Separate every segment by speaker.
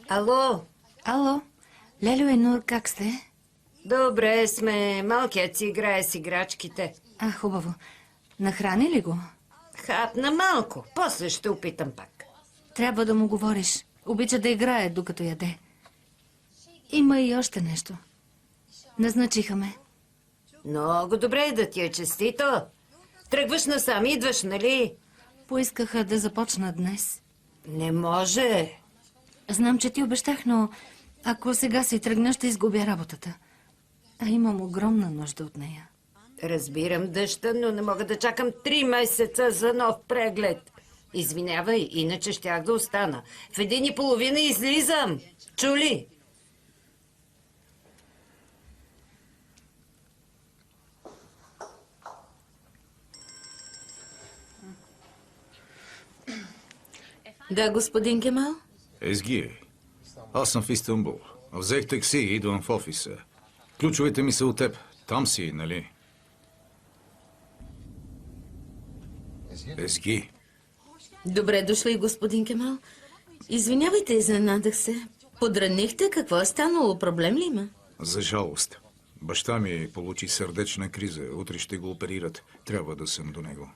Speaker 1: Ало?
Speaker 2: Ало, Лелю и Нур, как сте?
Speaker 1: Добре сме. Малкият си играе с играчките.
Speaker 2: Хубаво. Нахрани ли го?
Speaker 1: Хапна малко. После ще опитам пак.
Speaker 2: Трябва да му говориш. Обича да играе, докато яде. Има и още нещо. Назначиха ме.
Speaker 1: Много добре да ти е честито. Тръгваш насам, идваш, нали?
Speaker 2: Поискаха да започна днес.
Speaker 1: Не може.
Speaker 2: Знам, че ти обещах, но ако сега си тръгна, ще изгубя работата. А имам огромна нужда от нея.
Speaker 1: Разбирам, дъща, но не мога да чакам 3 месеца за нов преглед. Извинявай, иначе щях да остана. В 1:30 излизам. Чули?
Speaker 2: Да, господин Кемал?
Speaker 3: Езги, аз съм в Истанбул. Взех такси и идвам в офиса. Ключовете ми са от теб. Там си, нали? Езги.
Speaker 4: Добре дошли, господин Кемал. Извинявайте, изненадах се. Подранихте? Какво е станало? Проблем ли има?
Speaker 3: За жалост. Баща ми получи сърдечна криза. Утре ще го оперират. Трябва да съм до него.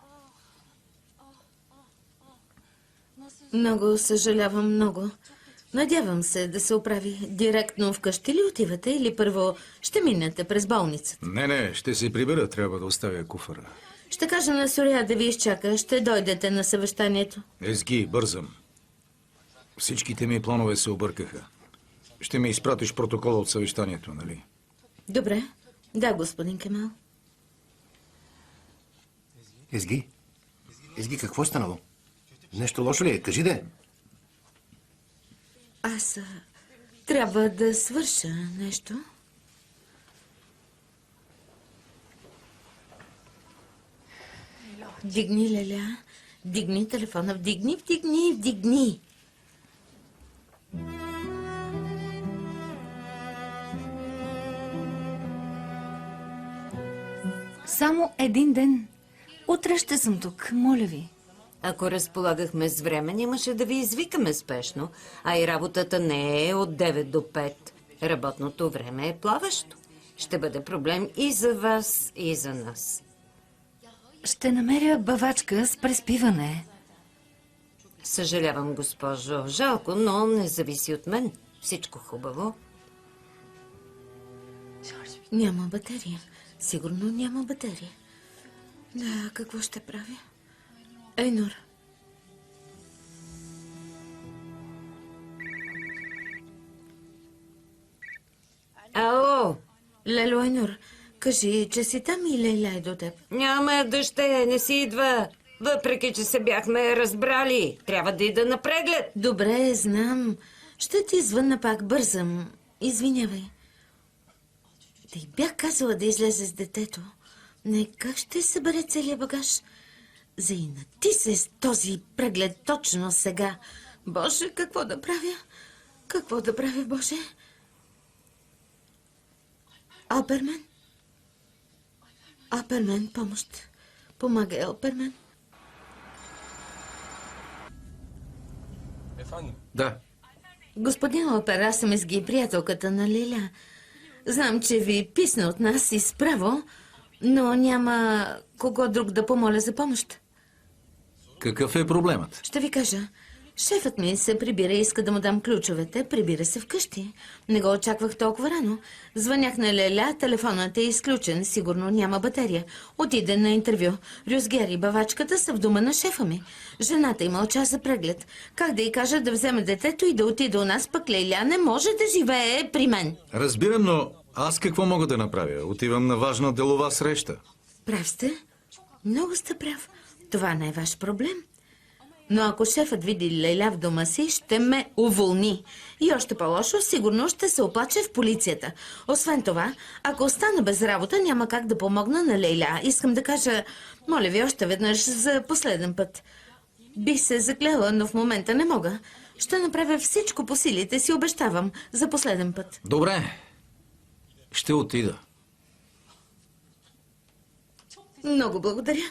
Speaker 4: Много съжалявам, много. Надявам се да се оправи. Директно вкъщи ли отивате или първо ще минете през болницата?
Speaker 3: Не, ще се прибера. Трябва да оставя куфара.
Speaker 4: Ще кажа на Суря да ви изчака. Ще дойдете на съвещанието.
Speaker 3: Езги, бързам. Всичките ми планове се объркаха. Ще ми изпратиш протокола от съвещанието, нали?
Speaker 4: Добре. Да, господин Кемал.
Speaker 5: Езги? Езги, какво е станало? Нещо лошо ли е? Кажи де.
Speaker 4: Аз трябва да свърша нещо. Вдигни, Леля. Вдигни телефона. Вдигни.
Speaker 2: Само един ден. Утре ще съм тук, моля ви.
Speaker 1: Ако разполагахме с време, нямаше да ви извикаме спешно, а и работата не е от 9 до 5. Работното време е плаващо. Ще бъде проблем и за вас, и за нас.
Speaker 2: Ще намеря бавачка с преспиване.
Speaker 1: Съжалявам, госпожо. Жалко, но не зависи от мен. Всичко хубаво.
Speaker 4: Няма батерия. Сигурно няма батерия. Да, какво ще правя? Ейнур.
Speaker 1: Ало!
Speaker 4: Лело, Ейнур, кажи, че си там и Лейла е до теб.
Speaker 1: Няма, дъще, не си идва. Въпреки, че се бяхме разбрали. Трябва да ида на преглед.
Speaker 4: Добре, знам. Ще ти звънна пак, бързам. Извинявай. Ти бях казала да излезе с детето. Не, как ще събере целият багаж? Заинати се с този преглед точно сега. Боже, какво да правя? Какво да правя, Боже? Алпермен? Алпермен, помощ. Помагай, Алпермен.
Speaker 5: Да.
Speaker 4: Господин Алпер, аз съм Езги, приятелката на Лиля. Знам, че ви писна от нас и справо, но няма кого друг да помоля за помощ.
Speaker 3: Какъв е проблемът?
Speaker 4: Ще ви кажа. Шефът ми се прибира и иска да му дам ключовете. Прибира се вкъщи. Не го очаквах толкова рано. Звънях на Леля, телефонът е изключен. Сигурно няма батерия. Отиде на интервю. Рюзгер и бавачката са в дома на шефа ми. Жената има оча за преглед. Как да й кажа да вземе детето и да отиде у нас, пък Леля не може да живее при мен.
Speaker 3: Разбирам, но аз какво мога да направя? Отивам на важна делова среща.
Speaker 4: Прав сте. Много сте прав. Това не е ваш проблем. Но ако шефът види Лейла в дома си, ще ме уволни. И още по-лошо, сигурно ще се оплаче в полицията. Освен това, ако остана без работа, няма как да помогна на Лейла. Искам да кажа, моля ви още веднъж за последен път. Бих се заклела, но в момента не мога. Ще направя всичко по силите си, обещавам, за последен път.
Speaker 3: Добре. Ще отида.
Speaker 4: Много благодаря.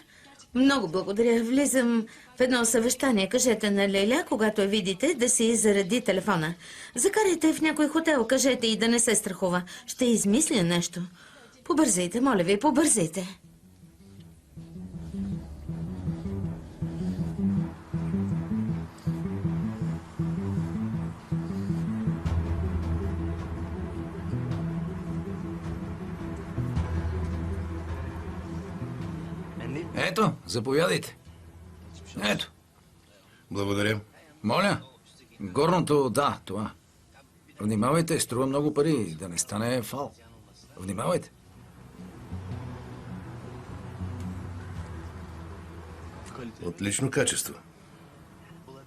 Speaker 4: Много благодаря. Влизам в едно съвещание. Кажете на Леля, когато я видите, да си заради телефона. Закарайте в някой хотел, кажете и да не се страхува. Ще измисля нещо. Побързайте, моля ви, побързайте.
Speaker 3: Ето, заповядайте. Ето.
Speaker 5: Благодаря.
Speaker 3: Моля. Горното, да, това. Внимавайте, струва много пари, да не стане фал. Внимавайте.
Speaker 5: Отлично качество.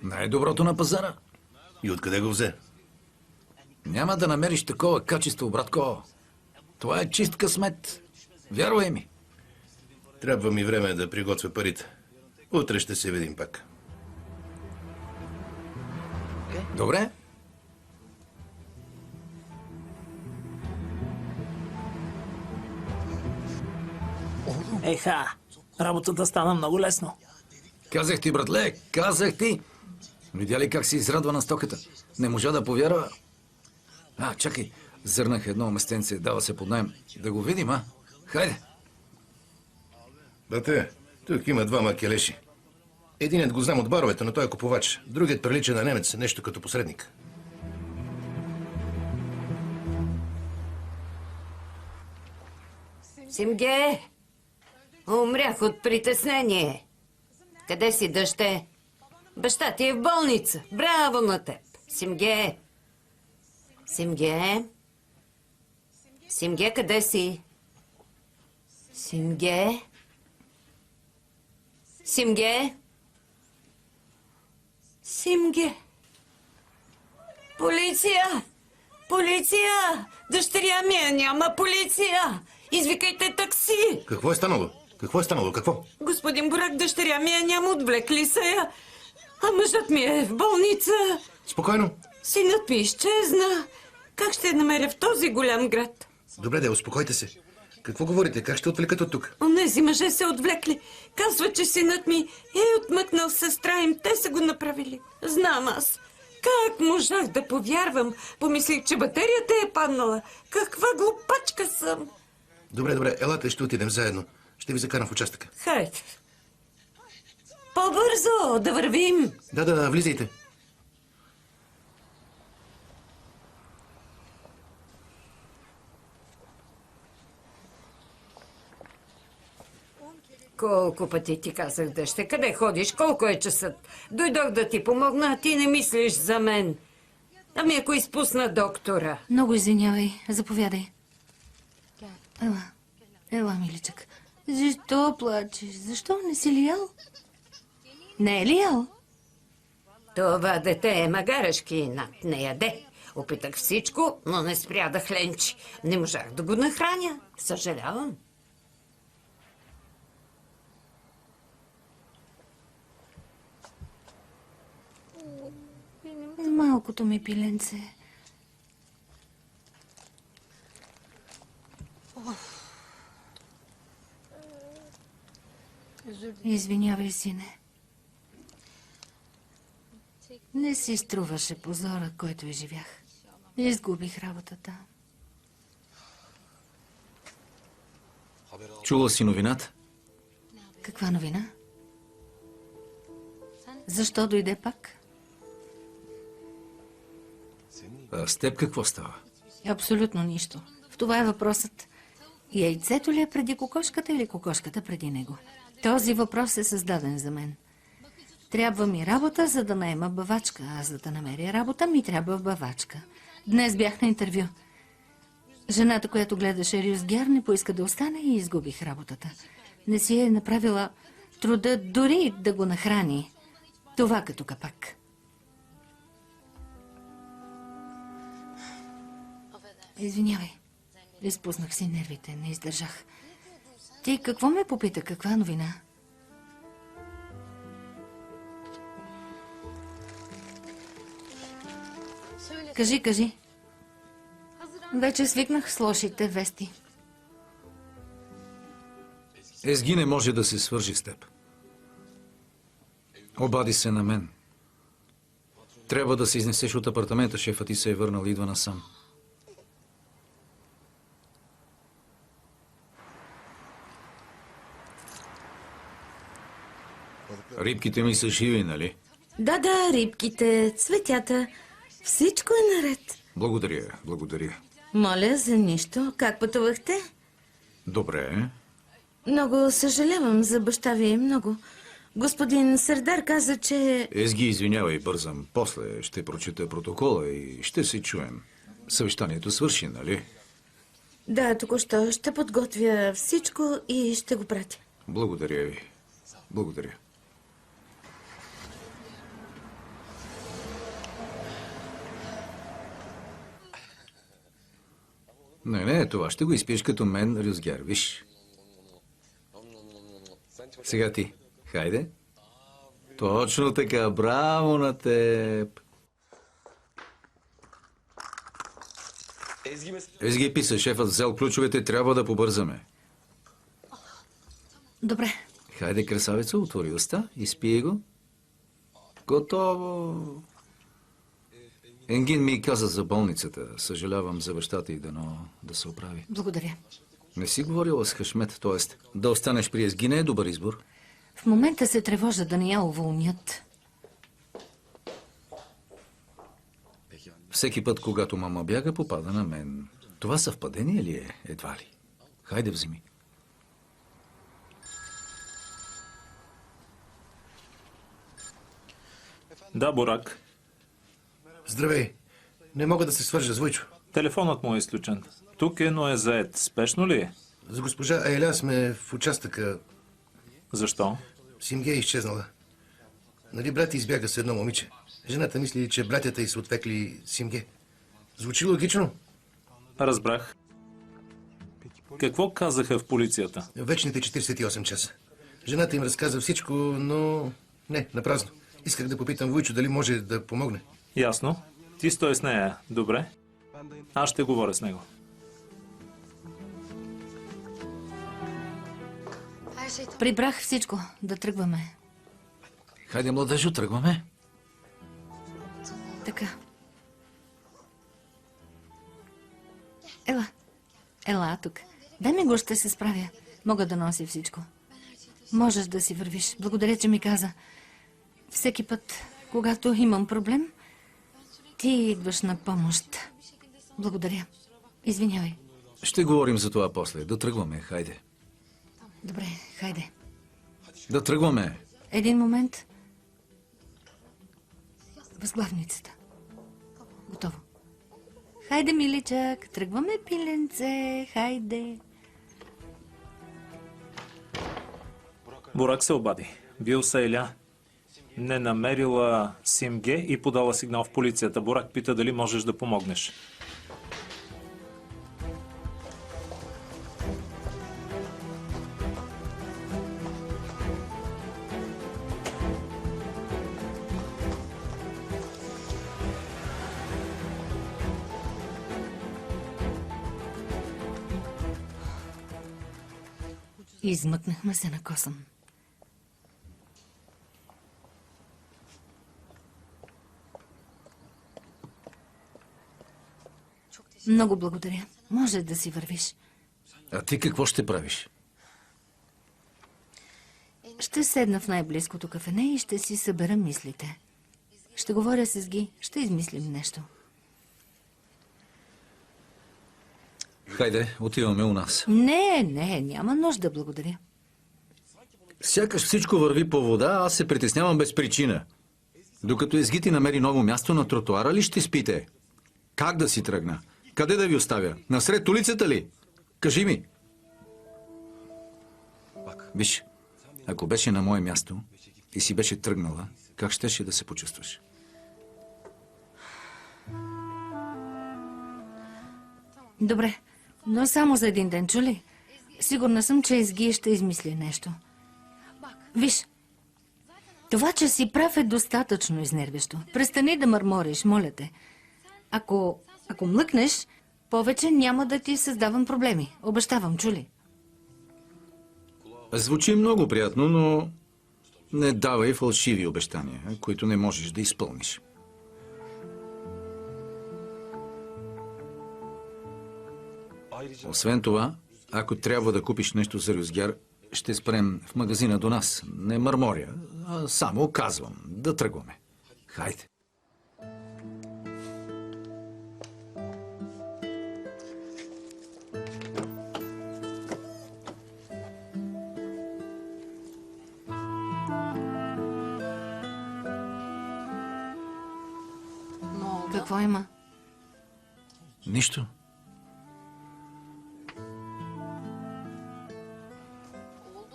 Speaker 3: Най-доброто на пазара.
Speaker 5: И откъде го взе?
Speaker 3: Няма да намериш такова качество, братко. Това е чист късмет. Вярвай ми.
Speaker 5: Трябва ми време да приготвя парите. Утре ще се видим пак.
Speaker 3: Добре?
Speaker 6: Еха, работата стана много лесно.
Speaker 3: Казах ти, братле, казах ти. Видя ли как се израдва на стоката? Не можа да повярва. Чакай, зърнах едно местенце, дава се под наем. Да го видим, а? Хайде.
Speaker 5: Бате, тук има двама келеши. Единият го знам от баровете, но той е купувач. Другият прилича на немец, нещо като посредник.
Speaker 1: Симге, умрях от притеснение. Къде си, дъще? Баща ти е в болница. Браво на теб. Симге. Симге. Симге, къде си? Симге. Симге. Симге. Полиция! Полиция! Дъщеря ми я няма, полиция! Извикайте такси!
Speaker 5: Какво е станало? Какво е станало? Какво?
Speaker 1: Господин Бурак, дъщеря ми я няма, отвлекли са я. А мъжът ми е в болница.
Speaker 5: Спокойно.
Speaker 1: Синът ми изчезна. Как ще я намеря в този голям град?
Speaker 5: Добре, да, успокойте се. Какво говорите? Как ще отвлекат от тук?
Speaker 1: Онези мъже се отвлекли. Казва, че синът ми е отмъкнал сестра им. Те са го направили. Знам аз. Как можах да повярвам? Помислих, че батерията е паднала. Каква глупачка съм.
Speaker 5: Добре, елате, ще отидем заедно. Ще ви закарам в участъка.
Speaker 1: Хайде. По-бързо, да вървим.
Speaker 5: Да, влизайте.
Speaker 1: Колко пъти ти казах, дъще, къде ходиш, колко е часът? Дойдох да ти помогна, а ти не мислиш за мен. Ами ако изпусна доктора.
Speaker 2: Много извинявай. Заповядай. Ела, миличък. Защо плачеш? Защо не си ли ял? Не е ли ял?
Speaker 1: Това дете е магарешки, над не яде. Опитах всичко, но не спря да хленчи. Не можах да го нахраня. Съжалявам.
Speaker 2: Малкото ми пиленце. Извинявай, сине. Не си струваше позора, който изживях. Изгубих работата.
Speaker 3: Чула си новината?
Speaker 2: Каква новина? Защо дойде пак?
Speaker 3: А с теб какво става?
Speaker 2: Абсолютно нищо. В това е въпросът. Яйцето ли е преди кокошката или кокошката преди него? Този въпрос е създаден за мен. Трябва ми работа, за да наема бавачка, а за да намеря работа ми трябва бавачка. Днес бях на интервю. Жената, която гледаше Рюс Гер, не поиска да остане и изгубих работата. Не си е направила труда дори да го нахрани. Това като капак. Извинявай. Изпуснах си нервите, не издържах. Ти какво ме попита? Каква новина? Кажи. Вече свикнах с лошите вести.
Speaker 3: Езги не може да се свържи с теб. Обади се на мен. Трябва да се изнесеш от апартамента, шефът ти се е върнал, идва насам. Рибките ми са живи, нали?
Speaker 4: Да, рибките, цветята, всичко е наред.
Speaker 3: Благодаря, благодаря.
Speaker 4: Моля за нищо. Как пътувахте?
Speaker 3: Добре.
Speaker 4: Много съжалявам за баща ви, много. Господин Сърдар каза, че...
Speaker 3: Езги, извинявай, бързам. После ще прочета протокола и ще се чуем. Съвещанието свърши, нали?
Speaker 4: Да, току-що ще подготвя всичко и ще го пратя.
Speaker 3: Благодаря ви. Благодаря. Не, това ще го изпиеш като мен, Рюзгер, виж. Сега ти. Хайде. Точно така, браво на теб. Езги писа, шефът взел ключовете, трябва да побързаме.
Speaker 2: Добре.
Speaker 3: Хайде, красавица, отвори уста, изпие го. Готово. Енгин ми каза за болницата. Съжалявам за бащата и дано да се оправи.
Speaker 2: Благодаря.
Speaker 3: Не си говорила с Хашмет, т.е. да останеш при Езги не е добър избор.
Speaker 2: В момента се тревожа да не я уволнят.
Speaker 3: Всеки път, когато мама бяга, попада на мен. Това съвпадение ли е? Едва ли. Хайде, вземи.
Speaker 7: Да, Бурак.
Speaker 5: Здравей. Не мога да се свържа с Войчо.
Speaker 7: Телефонът му е изключен. Тук е, но е заед. Спешно ли е?
Speaker 5: С госпожа Айля сме в участъка.
Speaker 7: Защо?
Speaker 5: Симге е изчезнала. Нали брат й избяга с едно момиче? Жената мисли, че братята й са отвекли Симге. Звучи логично?
Speaker 7: Разбрах. Какво казаха в полицията?
Speaker 5: Вечните 48 часа. Жената им разказа всичко, но... Не, напразно. Исках да попитам Войчо дали може да помогне.
Speaker 7: Ясно. Ти стой с нея. Добре. Аз ще говоря с него.
Speaker 2: Прибрах всичко. Да тръгваме.
Speaker 3: Хайде, младежо, тръгваме.
Speaker 2: Така. Ела тук. Дай ми го, ще се справя. Мога да нося всичко. Можеш да си вървиш. Благодаря, че ми каза. Всеки път, когато имам проблем, ти идваш на помощ. Благодаря. Извинявай.
Speaker 3: Ще говорим за това после. Да тръгваме, хайде.
Speaker 2: Добре, хайде.
Speaker 3: Да тръгваме.
Speaker 2: Един момент. Възглавницата. Готово. Хайде, миличък. Тръгваме, пиленце. Хайде.
Speaker 7: Бурак се обади. Бил са Еля. Не намерила Симге и подала сигнал в полицията. Бурак пита дали можеш да помогнеш.
Speaker 2: Измъкнахме се на косъм. Много благодаря. Може да си вървиш.
Speaker 3: А ти какво ще правиш?
Speaker 2: Ще седна в най-близкото кафене и ще си събера мислите. Ще говоря с Ги. Ще измислим нещо.
Speaker 3: Хайде, отиваме у нас.
Speaker 2: Не, няма нужда, благодаря.
Speaker 3: Сякаш всичко върви по вода, аз се притеснявам без причина. Докато Езги ти намери ново място на тротуара ли ще спите? Как да си тръгна? Къде да ви оставя? Насред улицата ли? Кажи ми. Виж, ако беше на мое място и си беше тръгнала, как щеше да се почувстваш?
Speaker 2: Добре, но само за един ден, чули? Сигурна съм, че Езги ще измисли нещо. Виж, това, че си прав е достатъчно изнервящо. Престани да мърмориш, моля те. Ако млъкнеш, повече няма да ти създавам проблеми. Обещавам, чули?
Speaker 3: Звучи много приятно, но Не давай фалшиви обещания, които не можеш да изпълниш. Освен това, ако трябва да купиш нещо за рюзгяр, ще спрем в магазина до нас. Не мърморя, а само казвам да тръгваме. Хайде.
Speaker 2: Какво има?
Speaker 3: Нищо.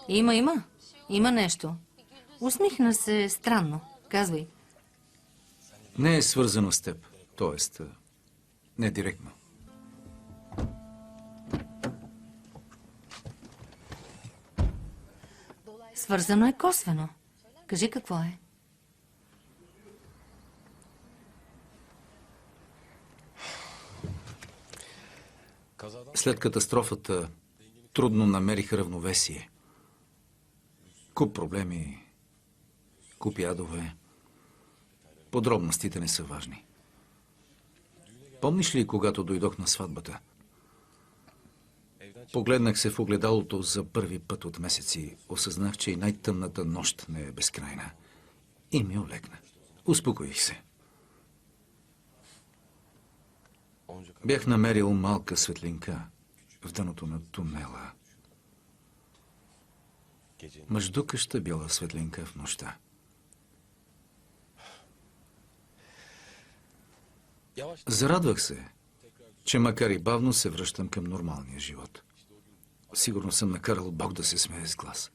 Speaker 2: Има. Има нещо. Усмихна се странно. Казвай.
Speaker 3: Не е свързано с теб. Тоест, не директно.
Speaker 2: Свързано е косвено. Кажи какво е.
Speaker 3: След катастрофата трудно намерих равновесие. Куп проблеми, куп ядове. Подробностите не са важни. Помниш ли, когато дойдох на сватбата? Погледнах се в огледалото за първи път от месеци. Осъзнах, че и най-тъмната нощ не е безкрайна. И ми олекна. Успокоих се. Бях намерил малка светлинка в дъното на тунела. Мъждукаща бяла светлинка в нощта. Зарадвах се, че макар и бавно се връщам към нормалния живот. Сигурно съм накарал Бог да се смее с глас.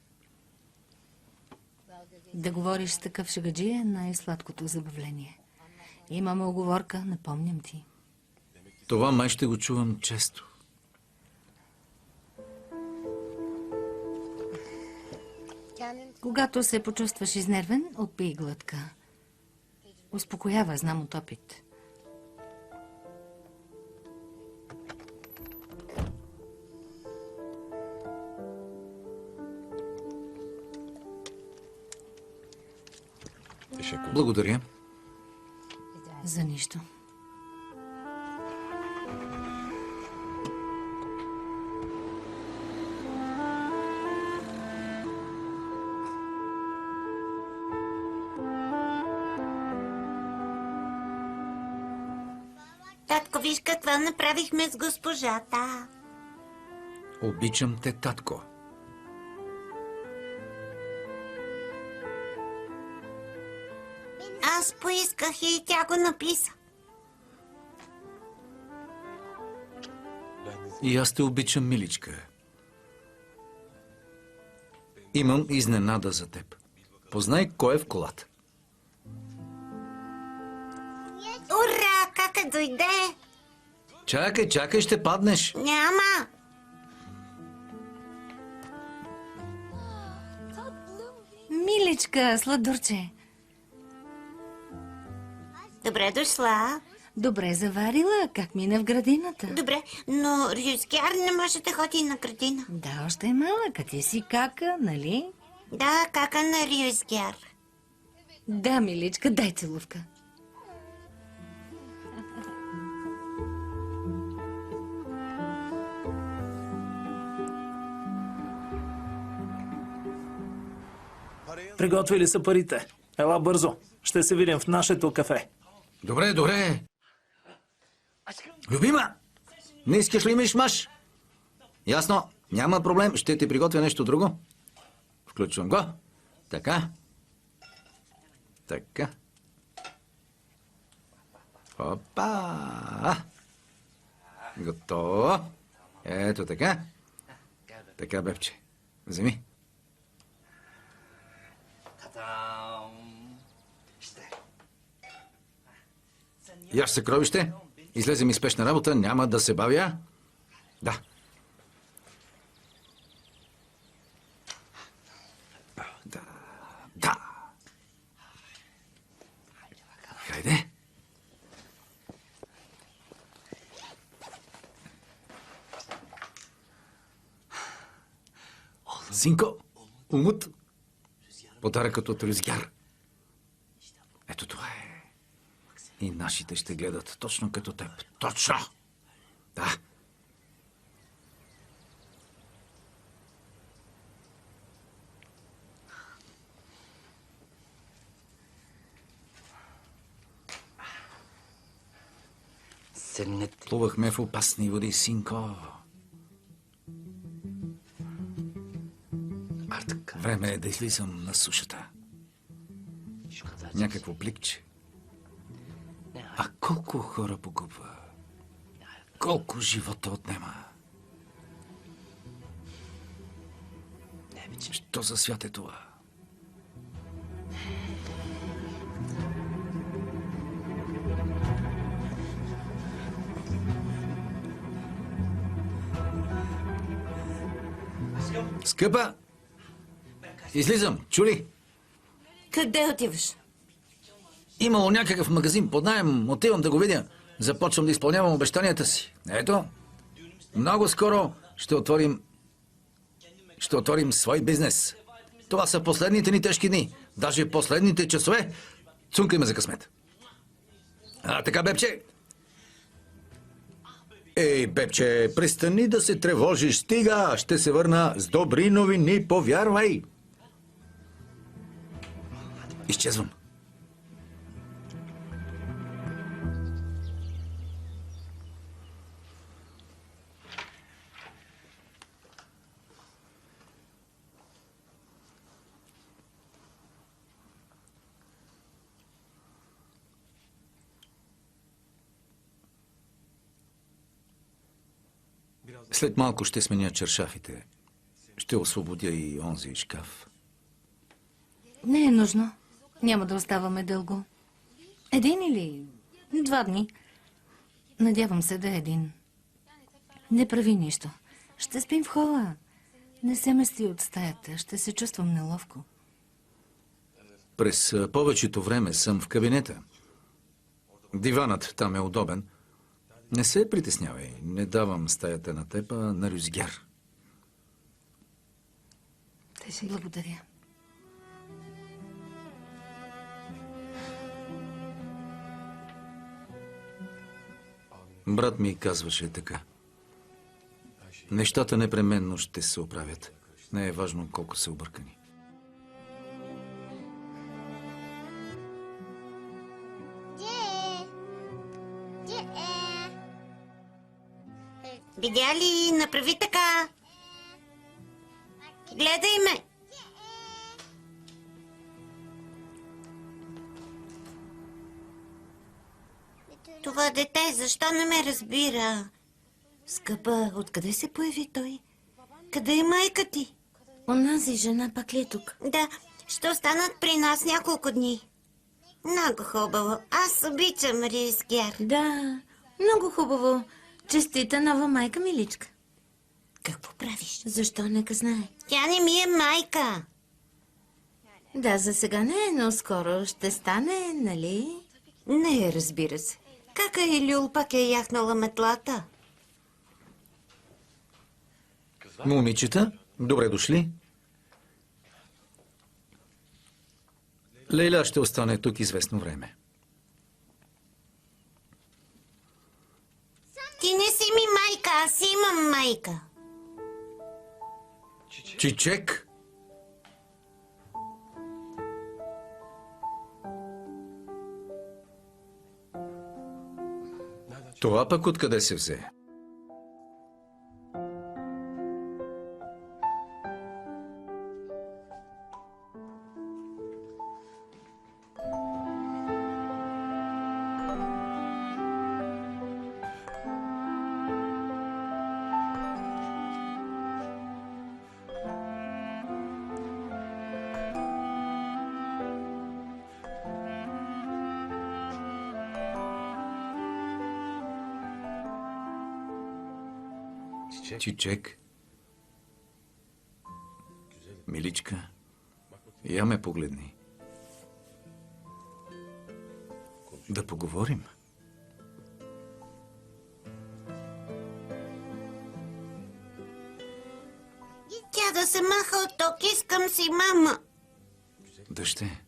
Speaker 2: Да говориш с такъв шегаджи е най-сладкото забавление. Имаме оговорка, напомням ти.
Speaker 3: Това май ще го чувам често.
Speaker 2: Когато се почувстваш изнервен, отпий глътка. Успокоява, знам от опит.
Speaker 3: Благодаря.
Speaker 2: За нищо.
Speaker 1: Татко, виж какво направихме с госпожата.
Speaker 3: Обичам те, татко.
Speaker 1: Аз поисках и тя го написа.
Speaker 3: И аз те обичам, миличка. Имам изненада за теб. Познай кой е в колата.
Speaker 1: Ура, как дойде?
Speaker 3: Чакай, ще паднеш.
Speaker 1: Няма.
Speaker 2: Миличка, сладурче.
Speaker 1: Добре дошла.
Speaker 2: Добре заварила. Как мина в градината?
Speaker 1: Добре, но Рюзгяр не може да ходи на градина.
Speaker 2: Да, още е малък, а ти си кака, нали?
Speaker 1: Да, кака на Рюзгяр.
Speaker 2: Да, миличка, дай целувка.
Speaker 6: Приготвили са парите. Ела бързо. Ще се видим в нашето кафе.
Speaker 3: Добре. Любима, не искаш ли миш-маш? Ясно, няма проблем. Ще ти приготвя нещо друго. Включвам го. Така. Опа! Готово. Ето така. Така, бебче. Вземи. Яш съкровище. Излезе ми спешна работа. Няма да се бавя. Да. Да. Хайде. Синко, умут. Подаръкът от Рюзгяр. Ето това е. И нашите ще гледат точно като теб. Точно! Да. Плувахме в опасни води, синко. Време е да излизам на сушата. Някакво пликче. А колко хора погубва? Колко живота отнема? Що за свят е това? Скъпа! Излизам, чули?
Speaker 1: Къде отиваш?
Speaker 3: Имало някакъв магазин под наем, отивам да го видя. Започвам да изпълнявам обещанията си. Ето, много скоро ще отворим свой бизнес. Това са последните ни тежки дни. Даже последните часове. Цункай ме за късмет. А така, бебче? Ей, бебче, престани да се тревожиш. Стига, ще се върна с добри новини, повярвай. Изчезвам. След малко ще сменя чершафите. Ще освободя и онзи шкаф.
Speaker 2: Не е нужно. Няма да оставаме дълго. 1 или 2 дни. Надявам се да е 1. Не прави нищо. Ще спим в хола. Не се мести от стаята. Ще се чувствам неловко.
Speaker 3: През повечето време съм в кабинета. Диванът там е удобен. Не се притеснявай. Не давам стаята на теб, а на Рюзгяр.
Speaker 2: Благодаря.
Speaker 3: Брат ми казваше така. Нещата непременно ще се оправят. Не е важно колко са объркани.
Speaker 1: Видя ли? Направи така. Гледай ме. Това дете, защо не ме разбира? Скъпа, откъде се появи той? Къде е майка ти?
Speaker 4: Онази жена пак ли е тук?
Speaker 1: Да, ще останат при нас няколко дни. Много хубаво. Аз обичам Рюзгяр.
Speaker 4: Да, много хубаво. Честита нова майка, миличка.
Speaker 1: Какво правиш?
Speaker 4: Защо нека знае?
Speaker 1: Тя не ми е майка.
Speaker 4: Да, за сега не, но скоро ще стане, нали?
Speaker 1: Не, разбира се. Кака и Люл пак е яхнала метлата.
Speaker 3: Момичета, добре дошли. Лейла ще остане тук известно време.
Speaker 1: Ти не си ми майка, аз имам майка.
Speaker 3: Чичек? Това пък откъде се взе? Чичек. Миличка, я ме погледни. Да поговорим.
Speaker 1: Тя да се маха от тук, искам си мама.
Speaker 3: Дъще,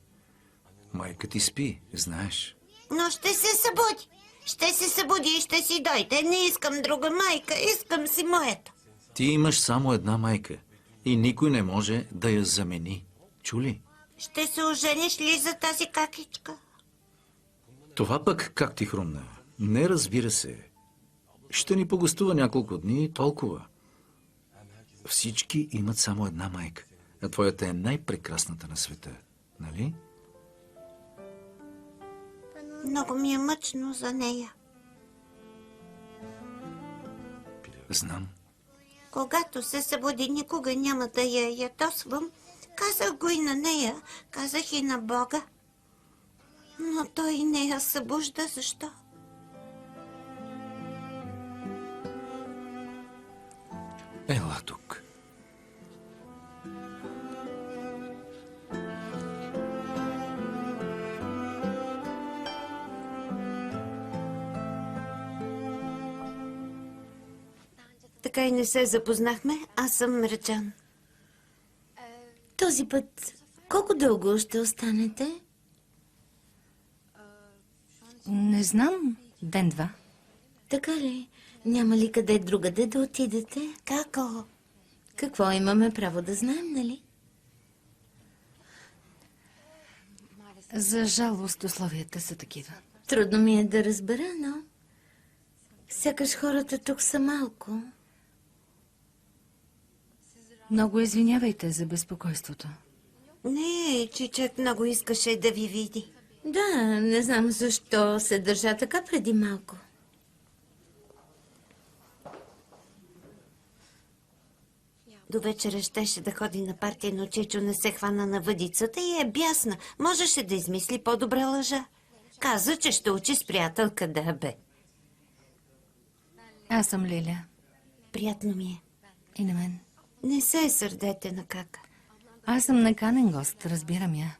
Speaker 3: майка ти спи, знаеш.
Speaker 1: Но ще се събуди. Ще се събуди и ще си дойде. Не искам друга майка, искам си моята.
Speaker 3: Ти имаш само една майка и никой не може да я замени. Чули?
Speaker 1: Ще се ожениш ли за тази какичка?
Speaker 3: Това пък как ти хрумна? Не, разбира се. Ще ни погостува няколко дни и толкова. Всички имат само една майка, а твоята е най-прекрасната на света, нали?
Speaker 1: Много ми е мъчно за нея.
Speaker 3: Знам.
Speaker 1: Когато се събуди, никога няма да я ядосвам. Казах го и на нея, казах и на Бога. Но той не я събужда. Защо?
Speaker 3: Ела тук.
Speaker 1: Така и не се запознахме. Аз съм Мръджан.
Speaker 4: Този път колко дълго ще останете?
Speaker 2: Не знам. Ден-два.
Speaker 4: Така ли? Няма ли къде другаде да отидете?
Speaker 1: Како?
Speaker 4: Какво имаме право да знаем, нали?
Speaker 2: За жалост условията са такива.
Speaker 4: Трудно ми е да разбера, но... Сякаш хората тук са малко.
Speaker 2: Много извинявайте за безпокойството.
Speaker 1: Не, Чичък много искаше да ви види.
Speaker 4: Да, не знам защо се държа така преди малко.
Speaker 1: До вечера щеше да ходи на партия, но Чичо не се хвана на въдицата и е бясна. Можеше да измисли по-добра лъжа. Каза, че ще учи с приятелка да бе.
Speaker 2: Аз съм Лиля.
Speaker 1: Приятно ми е.
Speaker 2: И на мен.
Speaker 1: Не се сърдете на кака.
Speaker 2: Аз съм неканен гост, разбирам я.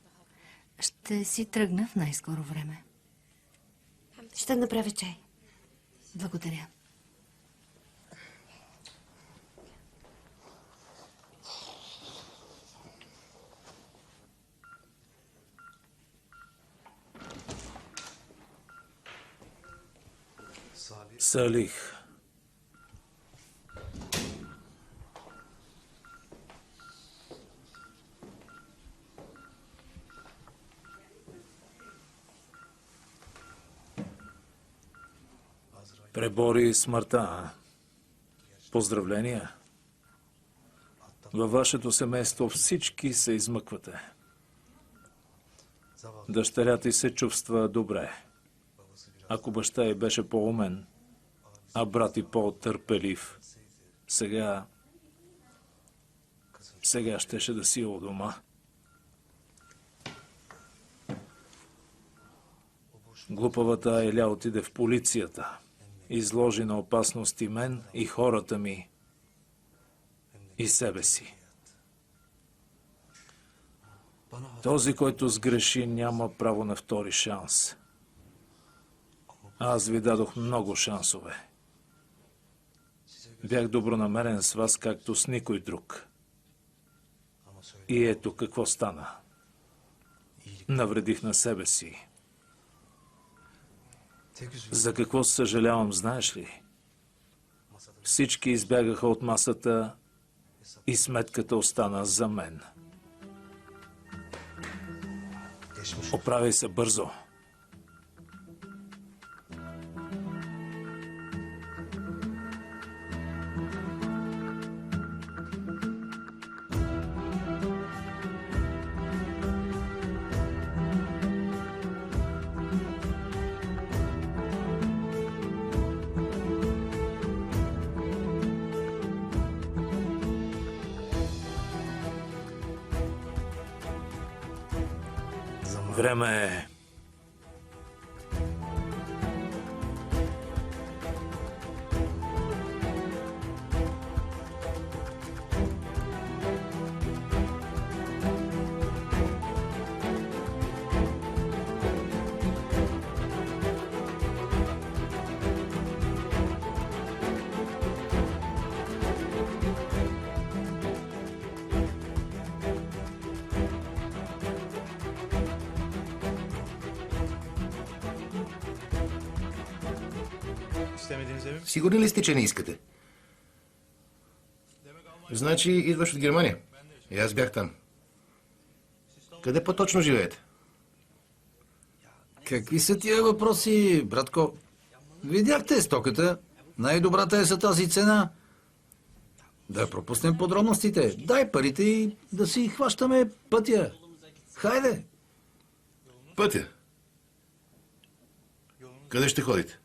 Speaker 2: Ще си тръгна в най-скоро време.
Speaker 1: Ще направя чай.
Speaker 2: Благодаря.
Speaker 7: Салих. Пребори смъртта, а? Поздравления. Във вашето семейство всички се измъквате. Дъщеря ти се чувства добре. Ако баща й беше по-умен, а брат и по-търпелив, сега щеше да си у дома. Глупавата Еля отиде в полицията. Изложи на опасност и мен, и хората ми, и себе си. Този, който сгреши, няма право на втори шанс. Аз ви дадох много шансове. Бях добронамерен с вас, както с никой друг. И ето какво стана. Навредих на себе си. За какво съжалявам, знаеш ли? Всички избягаха от масата и сметката остана за мен. Оправяй се бързо. Време е.
Speaker 5: Сигурни ли сте, че не искате? Значи идваш от Германия? И аз бях там. Къде по-точно живеете?
Speaker 3: Какви са тия въпроси, братко? Видяхте стоката. Най-добрата е за тази цена. Да пропуснем подробностите. Дай парите и да си хващаме пътя. Хайде.
Speaker 5: Пътя? Къде ще ходите?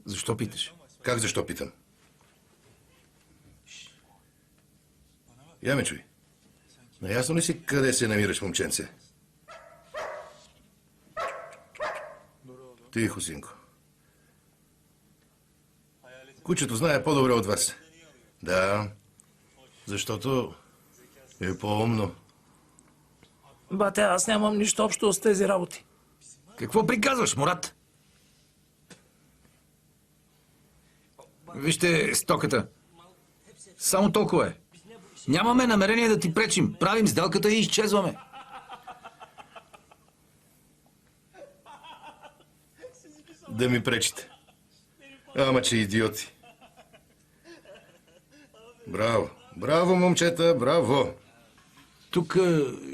Speaker 3: Защо питаш?
Speaker 5: Как защо питам? Я ме чуй. Наясно ли си къде се намираш, момченце? Тихо, синко. Кучето знае по-добре от вас. Да, защото е по-умно.
Speaker 6: Бате, аз нямам нищо общо с тези работи.
Speaker 3: Какво приказваш, Мурат? Вижте стоката. Само толкова е. Нямаме намерение да ти пречим. Правим сделката и изчезваме.
Speaker 5: Да ми пречите. Ама, че идиоти. Браво. Браво, момчета, браво.
Speaker 3: Тук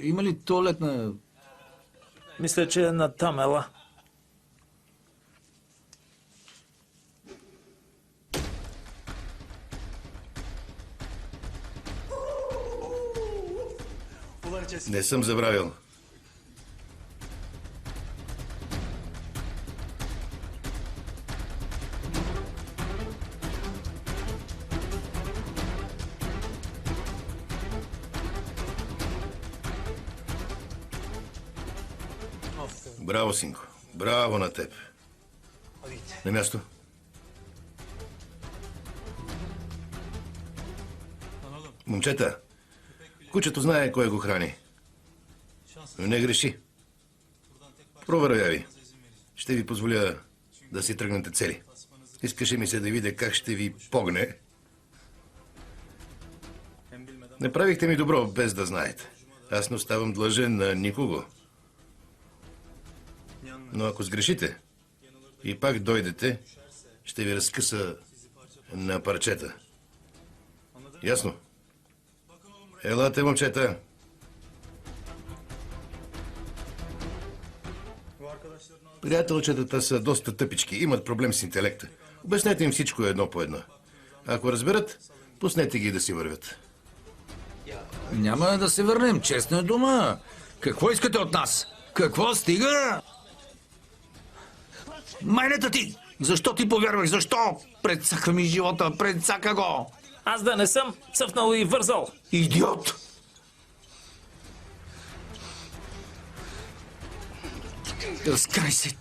Speaker 3: има ли туалетна?
Speaker 6: Мисля, че е над там, ела.
Speaker 5: Не съм забравил. Браво, синко. Браво на теб. На място. Момчета, кучето знае кой го храни. Но не греши. Проверя ви. Ще ви позволя да си тръгнете цели. Искаше ми се да видя как ще ви погне. Не правихте ми добро, без да знаете. Аз не оставам длъжен на никого. Но ако сгрешите и пак дойдете, ще ви разкъса на парчета. Ясно? Елате, момчета. Приятелчетата са доста тъпички, имат проблем с интелекта. Обяснете им всичко едно по едно. Ако разберат, пуснете ги да си вървят.
Speaker 3: Няма да се върнем, честна дума. Какво искате от нас? Какво стига? Майната ти! Защо ти повярвах? Защо? Предсака ми живота, предсака го!
Speaker 6: Аз да не съм цъфнал и вързал.
Speaker 3: Идиот! Разкрай се!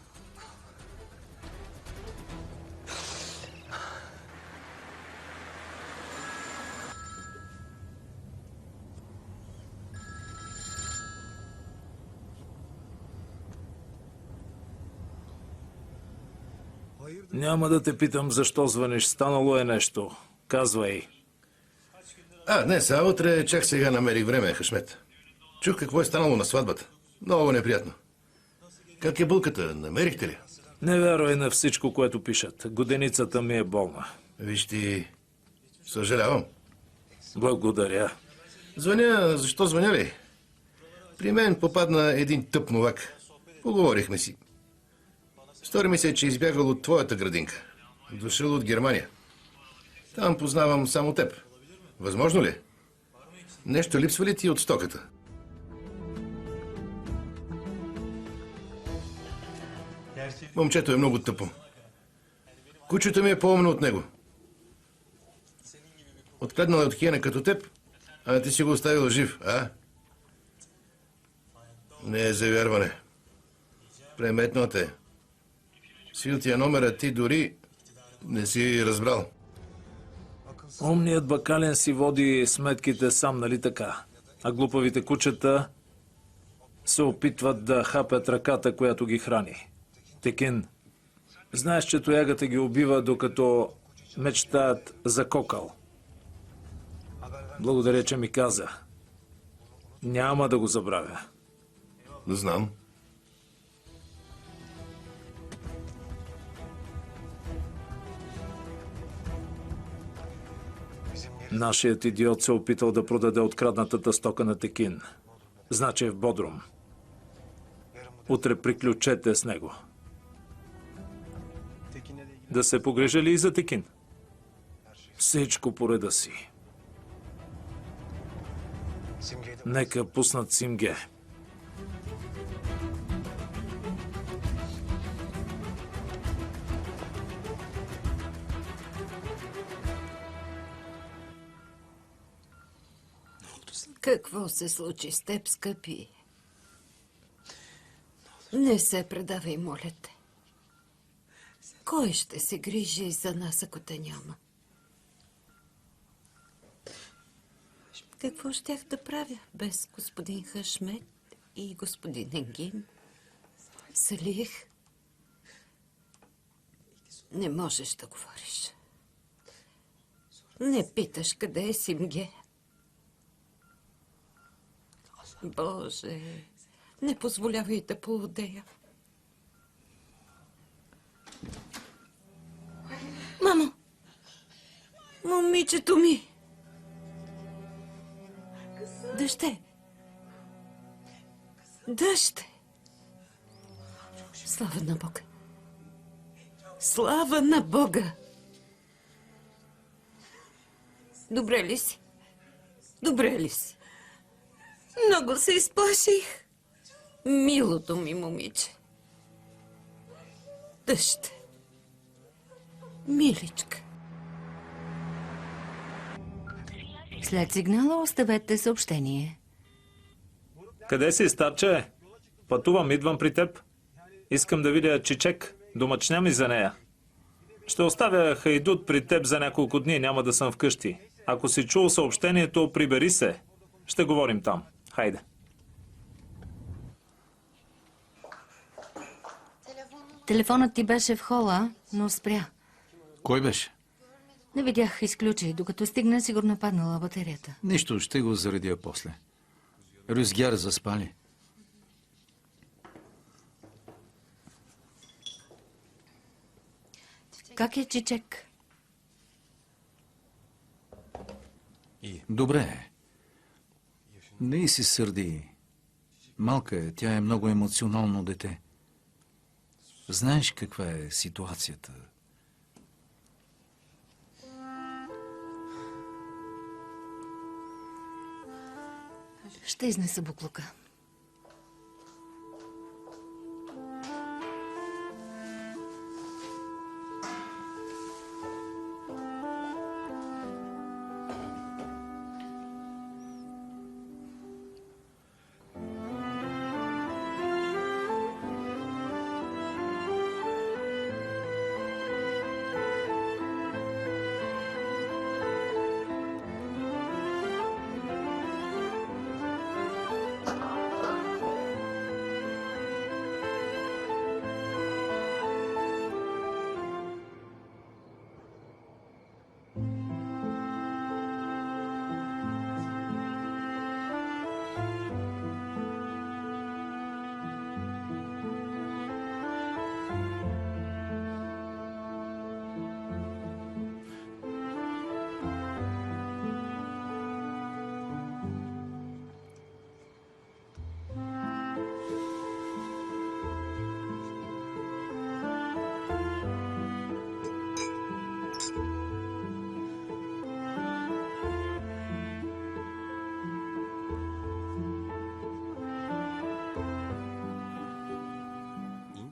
Speaker 6: Няма да те питам защо звъниш. Станало е нещо. Казвай.
Speaker 5: Днес, утре, чак сега намерих време, Хашмет. Чух какво е станало на сватбата. Много неприятно. Как е булката? Намерихте ли?
Speaker 6: Не вярвай на всичко, което пишат. Годеницата ми е болна.
Speaker 5: Виж ти, съжалявам.
Speaker 6: Благодаря.
Speaker 5: Звъня, защо звъня ли? При мен попадна един тъп новак. Поговорихме си. Стори ми се, че избягал от твоята градинка. Дошъл от Германия. Там познавам само теб. Възможно ли? Нещо липсва ли ти от стоката? Момчето е много тъпо. Кучето ми е по-умно от него. Откраднал е от хиена като теб, а ти си го оставил жив, а? Не е за вярване. Преметно те. Свил ти е номера, ти дори не си разбрал.
Speaker 6: Умният бакален си води сметките сам, нали така? А глупавите кучета се опитват да хапят ръката, която ги храни. Текин, знаеш, че тоягата ги убива, докато мечтаят за кокъл. Благодаря, че ми каза. Няма да го забравя.
Speaker 5: Знам.
Speaker 6: Нашият идиот се опитал да продаде откраднатата стока на Текин. Значи е в Бодрум. Утре приключете с него. Да се погрежа ли и за Текин? Всичко по реда си. Нека пуснат Симге.
Speaker 1: Какво се случи с теб, скъпи? Не се предавай, моля те. Кой ще се грижи за нас, ако те няма? Какво щях да правя без господин Хашмет и господин Енгин? Салих? Не можеш да говориш. Не питаш къде е Симге. Боже, не позволявай да полудея.
Speaker 4: Мамо!
Speaker 1: Момичето ми! Дъще! Дъще! Слава на Бога! Слава на Бога! Добре ли си? Добре ли си?
Speaker 4: Много се изплаших.
Speaker 1: Милото ми момиче. Дъще. Миличка.
Speaker 2: След сигнала оставете съобщение.
Speaker 7: Къде си, старче? Пътувам, идвам при теб. Искам да видя Чичек. Домъчня ми за нея. Ще оставя Хайдут при теб за няколко дни, няма да съм вкъщи. Ако си чул съобщението, прибери се. Ще говорим там. Хайде.
Speaker 2: Телефонът ти беше в хола, но спря.
Speaker 3: Кой беше?
Speaker 2: Не видях, изключи. Докато стигна, сигурно паднала батерията.
Speaker 3: Нищо, ще го заредя после. Рюзгяр заспали.
Speaker 2: Как е Чичек?
Speaker 3: Добре е. Не й се сърди. Малка е, тя е много емоционално дете. Знаеш каква е ситуацията?
Speaker 2: Ще изнеса буклука.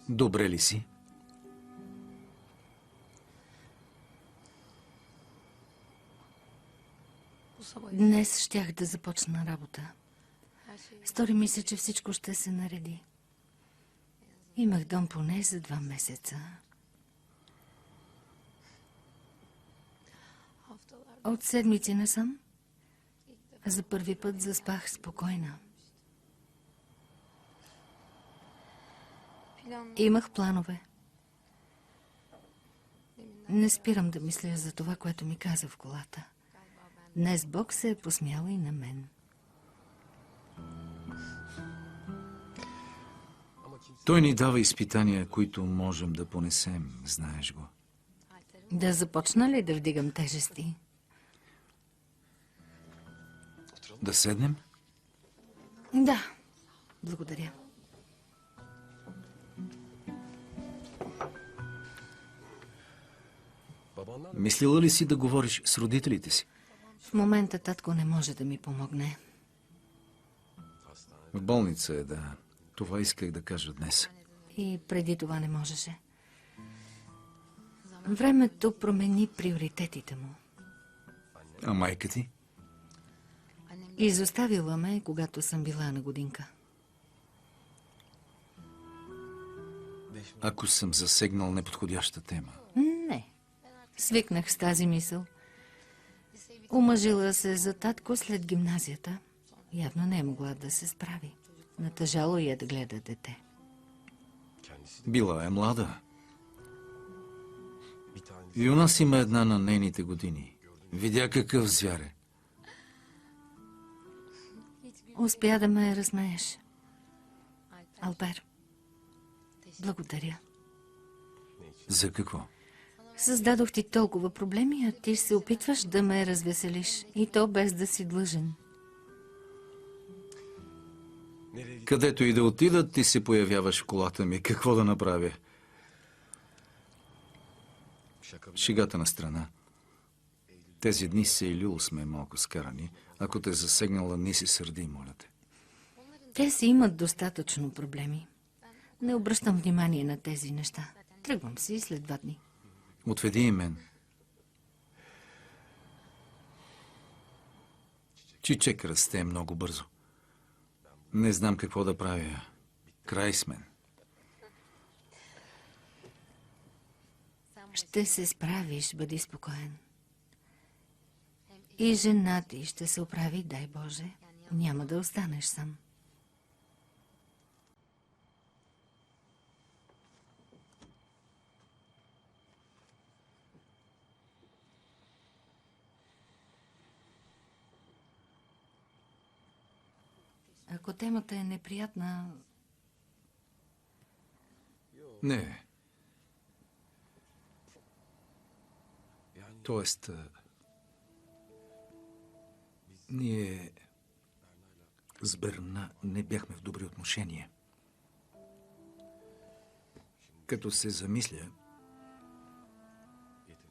Speaker 3: Добре ли си?
Speaker 2: Днес щях да започна работа. Стори ми се, че всичко ще се нареди. Имах дом поне за 2 месеца. От седмици насам за първи път заспах спокойна. Имах планове. Не спирам да мисля за това, което ми каза в колата. Днес Бог се е посмял и на мен.
Speaker 3: Той ни дава изпитания, които можем да понесем, знаеш го.
Speaker 2: Да започна ли да вдигам тежести?
Speaker 3: Да седнем?
Speaker 2: Да, благодаря.
Speaker 3: Мислила ли си да говориш с родителите си?
Speaker 2: В момента татко не може да ми помогне.
Speaker 3: В болница е, да. Това исках да кажа днес.
Speaker 2: И преди това не можеше. Времето промени приоритетите му.
Speaker 3: А майка ти?
Speaker 2: Изоставила ме, когато съм била на годинка.
Speaker 3: Ако съм засегнал неподходяща тема.
Speaker 2: Не. Свикнах с тази мисъл. Омъжила се за татко след гимназията. Явно не е могла да се справи. Натъжало я да гледа дете.
Speaker 3: Била е млада. И у нас има една на нейните години. Видя какъв звяр е.
Speaker 2: Успя да ме разсмееш. Албер, благодаря.
Speaker 3: За какво?
Speaker 2: Създадох ти толкова проблеми, а ти се опитваш да ме развеселиш. И то без да си длъжен.
Speaker 3: Където и да отидат, ти се появяваш в колата ми. Какво да направя? Шегата на страна. Тези дни се и Люл сме малко скарани. Ако те засегнала, не си сърди, моля те.
Speaker 2: Те си имат достатъчно проблеми. Не обръщам внимание на тези неща. Тръгвам си след 2 дни.
Speaker 3: Отведи и мен. Чичек расте много бързо. Не знам какво да правя. Край с мен.
Speaker 2: Ще се справиш, бъди спокоен. И жена ти ще се оправи, дай Боже. Няма да останеш сам. Ако темата е неприятна,
Speaker 3: Не. Тоест, ние с Берна не бяхме в добри отношения. Като се замисля,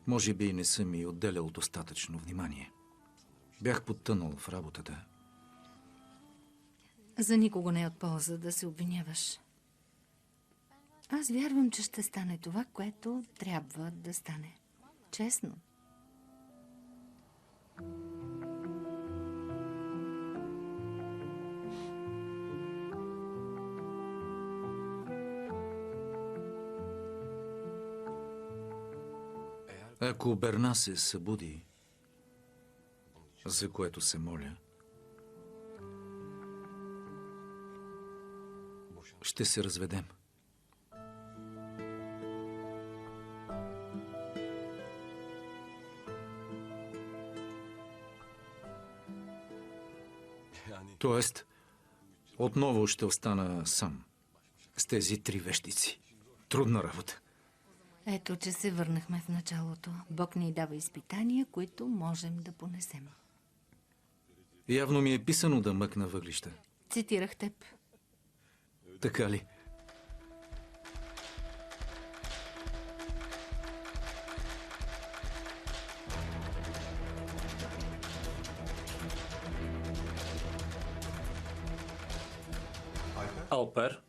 Speaker 3: може би и не съм и отделял достатъчно внимание. Бях потънал в работата.
Speaker 2: за никого не е от полза да се обвиняваш. Аз вярвам, че ще стане това, което трябва да стане. Честно.
Speaker 3: Ако Берна се събуди, за което се моля, ще се разведем. Тоест, отново ще остана сам с тези 3 вещици. Трудна работа.
Speaker 2: Ето, че се върнахме в началото. Бог ни дава изпитания, които можем да понесем.
Speaker 3: Явно ми е писано да мъкна въглища.
Speaker 2: Цитирах теб.
Speaker 3: Така ли?
Speaker 7: Алпер,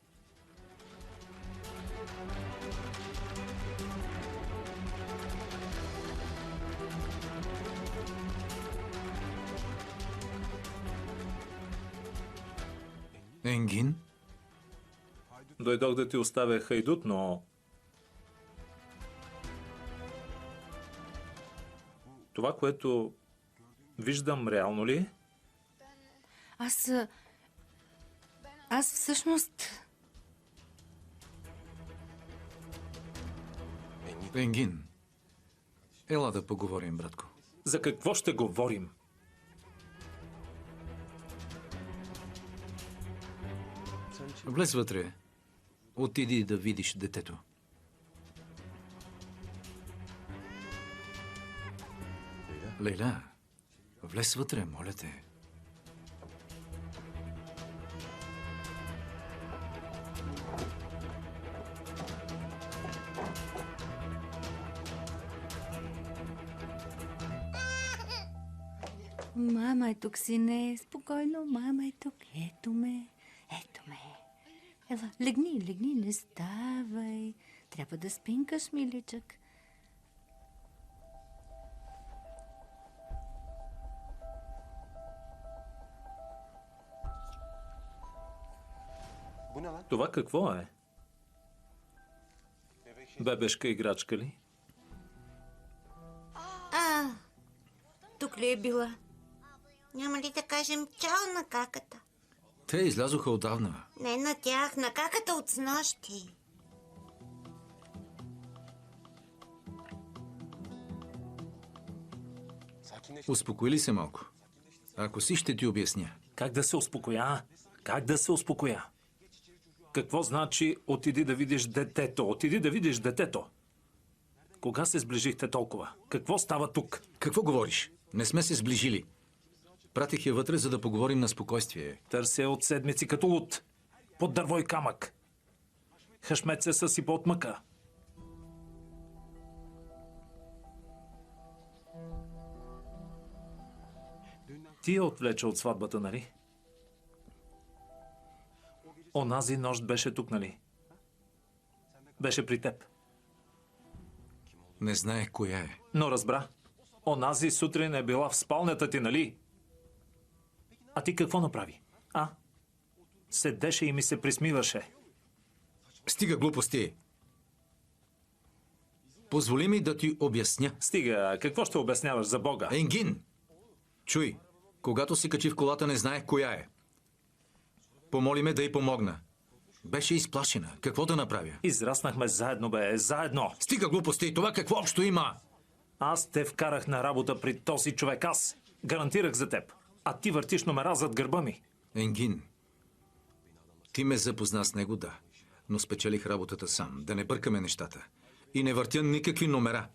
Speaker 3: Енгин?
Speaker 7: дойдох да ти оставя хайдут, но... Това, което виждам, реално ли е?
Speaker 2: Аз всъщност...
Speaker 3: Енгин, ела да поговорим, братко.
Speaker 7: За какво ще говорим?
Speaker 3: Влез вътре. Отиди да видиш детето. Лейла, влез вътре, моля те.
Speaker 2: Мама е тук, сине. Спокойно, мама е тук. Ето ме. Ето ме. Ела, легни, не ставай. Трябва да спинкаш, миличък.
Speaker 7: Това какво е? Бебешка играчка ли?
Speaker 1: Тук ли е била? Няма ли да кажем чао на каката?
Speaker 3: Те излязоха отдавна.
Speaker 1: Не на тях, на каката от снощи.
Speaker 3: Успокои ли се малко? Ако си, ще ти обясня.
Speaker 7: Как да се успокоя? Как да се успокоя? Какво значи отиди да видиш детето? Отиди да видиш детето. Кога се сближихте толкова? Какво става тук?
Speaker 3: Какво говориш? Не сме се сближили. Пратих я вътре, за да поговорим на спокойствие.
Speaker 7: Търся от седмици като луд. Под дърво и камък. Хашмет се съсипа от мъка. Ти я отвлече от сватбата, нали? Онази нощ беше тук, нали? Беше при теб.
Speaker 3: Не знаех коя е.
Speaker 7: Но разбра. Онази сутрин е била в спалнята ти, нали? А ти какво направи? Седеше и ми се присмиваше.
Speaker 3: Стига глупости. Позволи ми да ти обясня.
Speaker 7: Стига, какво ще обясняваш за Бога?
Speaker 3: Енгин! Чуй, когато се качи в колата, не знаех коя е. Помоли ме да й помогна. Беше изплашена. Какво да направя?
Speaker 7: Израснахме заедно, бе, заедно.
Speaker 3: Стига глупости! Това какво общо има?
Speaker 7: Аз те вкарах на работа при този човек. Аз гарантирах за теб. А ти въртиш номера зад гърба ми.
Speaker 3: Енгин, ти ме запозна с него, да. Но спечелих работата сам. Да не бъркаме нещата. И не въртя никакви номера.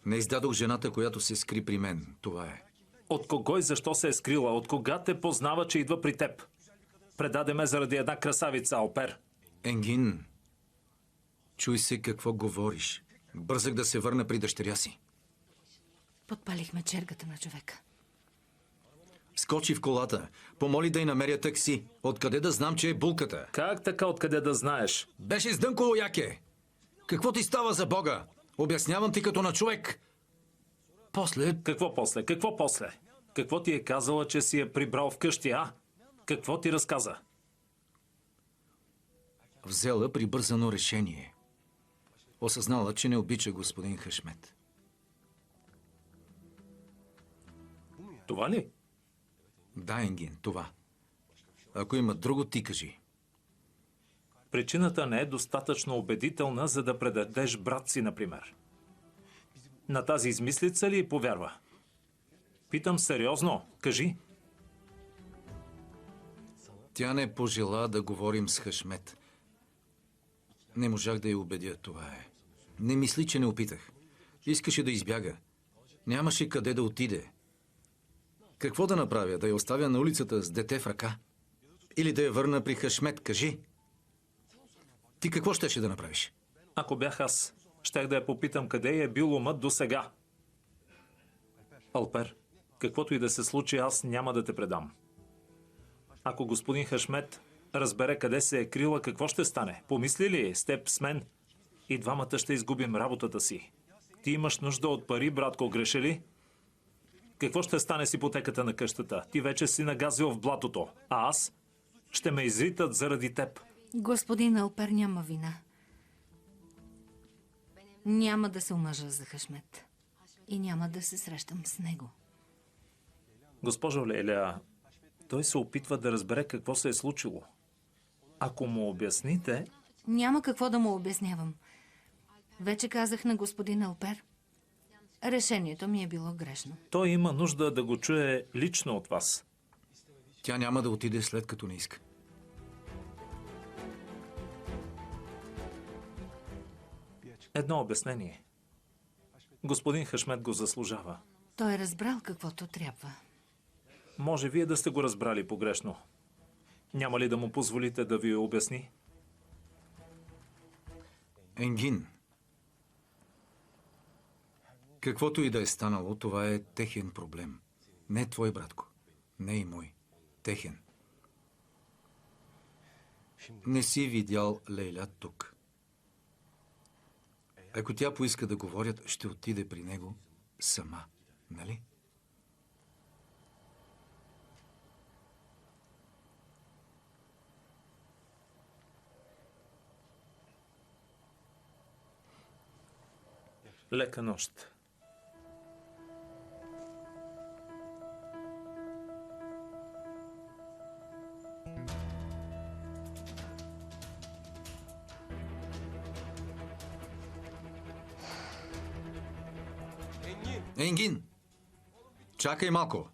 Speaker 3: Не издадох жената, която се скри при мен. Това е.
Speaker 7: От кого и защо се е скрила? От кога те познава, че идва при теб? Предаде ме заради една красавица, Алпер.
Speaker 3: Енгин, чуй се какво говориш. Бързах да се върна при дъщеря си.
Speaker 2: Подпалихме чергата на човека.
Speaker 3: Скочи в колата. Помоли да й намеря такси. Откъде да знам, че е булката?
Speaker 7: Как така, откъде да знаеш?
Speaker 3: Беше сдънкало яке. Какво ти става за Бога? Обяснявам ти като на човек. После...
Speaker 7: Какво после? Какво после? Какво ти е казала, че си е прибрал вкъщи, а? Какво ти разказа?
Speaker 3: Взела прибързано решение. Осъзнала, че не обича господин Хашмет.
Speaker 7: Това ли?
Speaker 3: Да, Енгин, това. Ако има друго, ти кажи.
Speaker 7: Причината не е достатъчно убедителна, за да предадеш брат си, например. На тази измислица ли повярва? Питам сериозно. Кажи.
Speaker 3: Тя не пожела да говорим с Хашмет. Не можах да я убедя, това е. Не мисли, че не опитах. Искаше да избяга. Нямаше къде да отиде. Какво да направя? Да я оставя на улицата с дете в ръка? Или да я върна при Хашмет? Кажи. Ти какво щеше да направиш?
Speaker 7: Ако бях аз, щях да я попитам къде е бил умът до сега. Алпер, каквото и да се случи, аз няма да те предам. Ако господин Хашмет разбере къде се е крила, какво ще стане? Помисли ли с теб, с мен? И двамата ще изгубим работата си. Ти имаш нужда от пари, братко, греша ли? Какво ще стане с ипотеката на къщата? Ти вече си нагазил в блатото, а аз ще ме изритат заради теб.
Speaker 2: Господин Алпер няма вина. Няма да се омъжа за Хашмет. И няма да се срещам с него.
Speaker 7: Госпожо Леля, той се опитва да разбере какво се е случило. Ако му обясните...
Speaker 2: Няма какво да му обяснявам. Вече казах на господин Алпер. Решението ми е било грешно.
Speaker 7: Той има нужда да го чуе лично от вас.
Speaker 3: Тя няма да отиде след като не иска.
Speaker 7: Едно обяснение. Господин Хашмет го заслужава.
Speaker 2: Той е разбрал каквото трябва.
Speaker 7: Може вие да сте го разбрали погрешно. Няма ли да му позволите да ви обясни?
Speaker 3: Енгин, каквото и да е станало, това е техен проблем. Не твой, братко. Не и мой. Техен. Не си видял Лейля тук. Ако тя поиска да говорят, ще отиде при него сама. Нали?
Speaker 7: Лека нощ.
Speaker 3: Енгин! Чакай малко.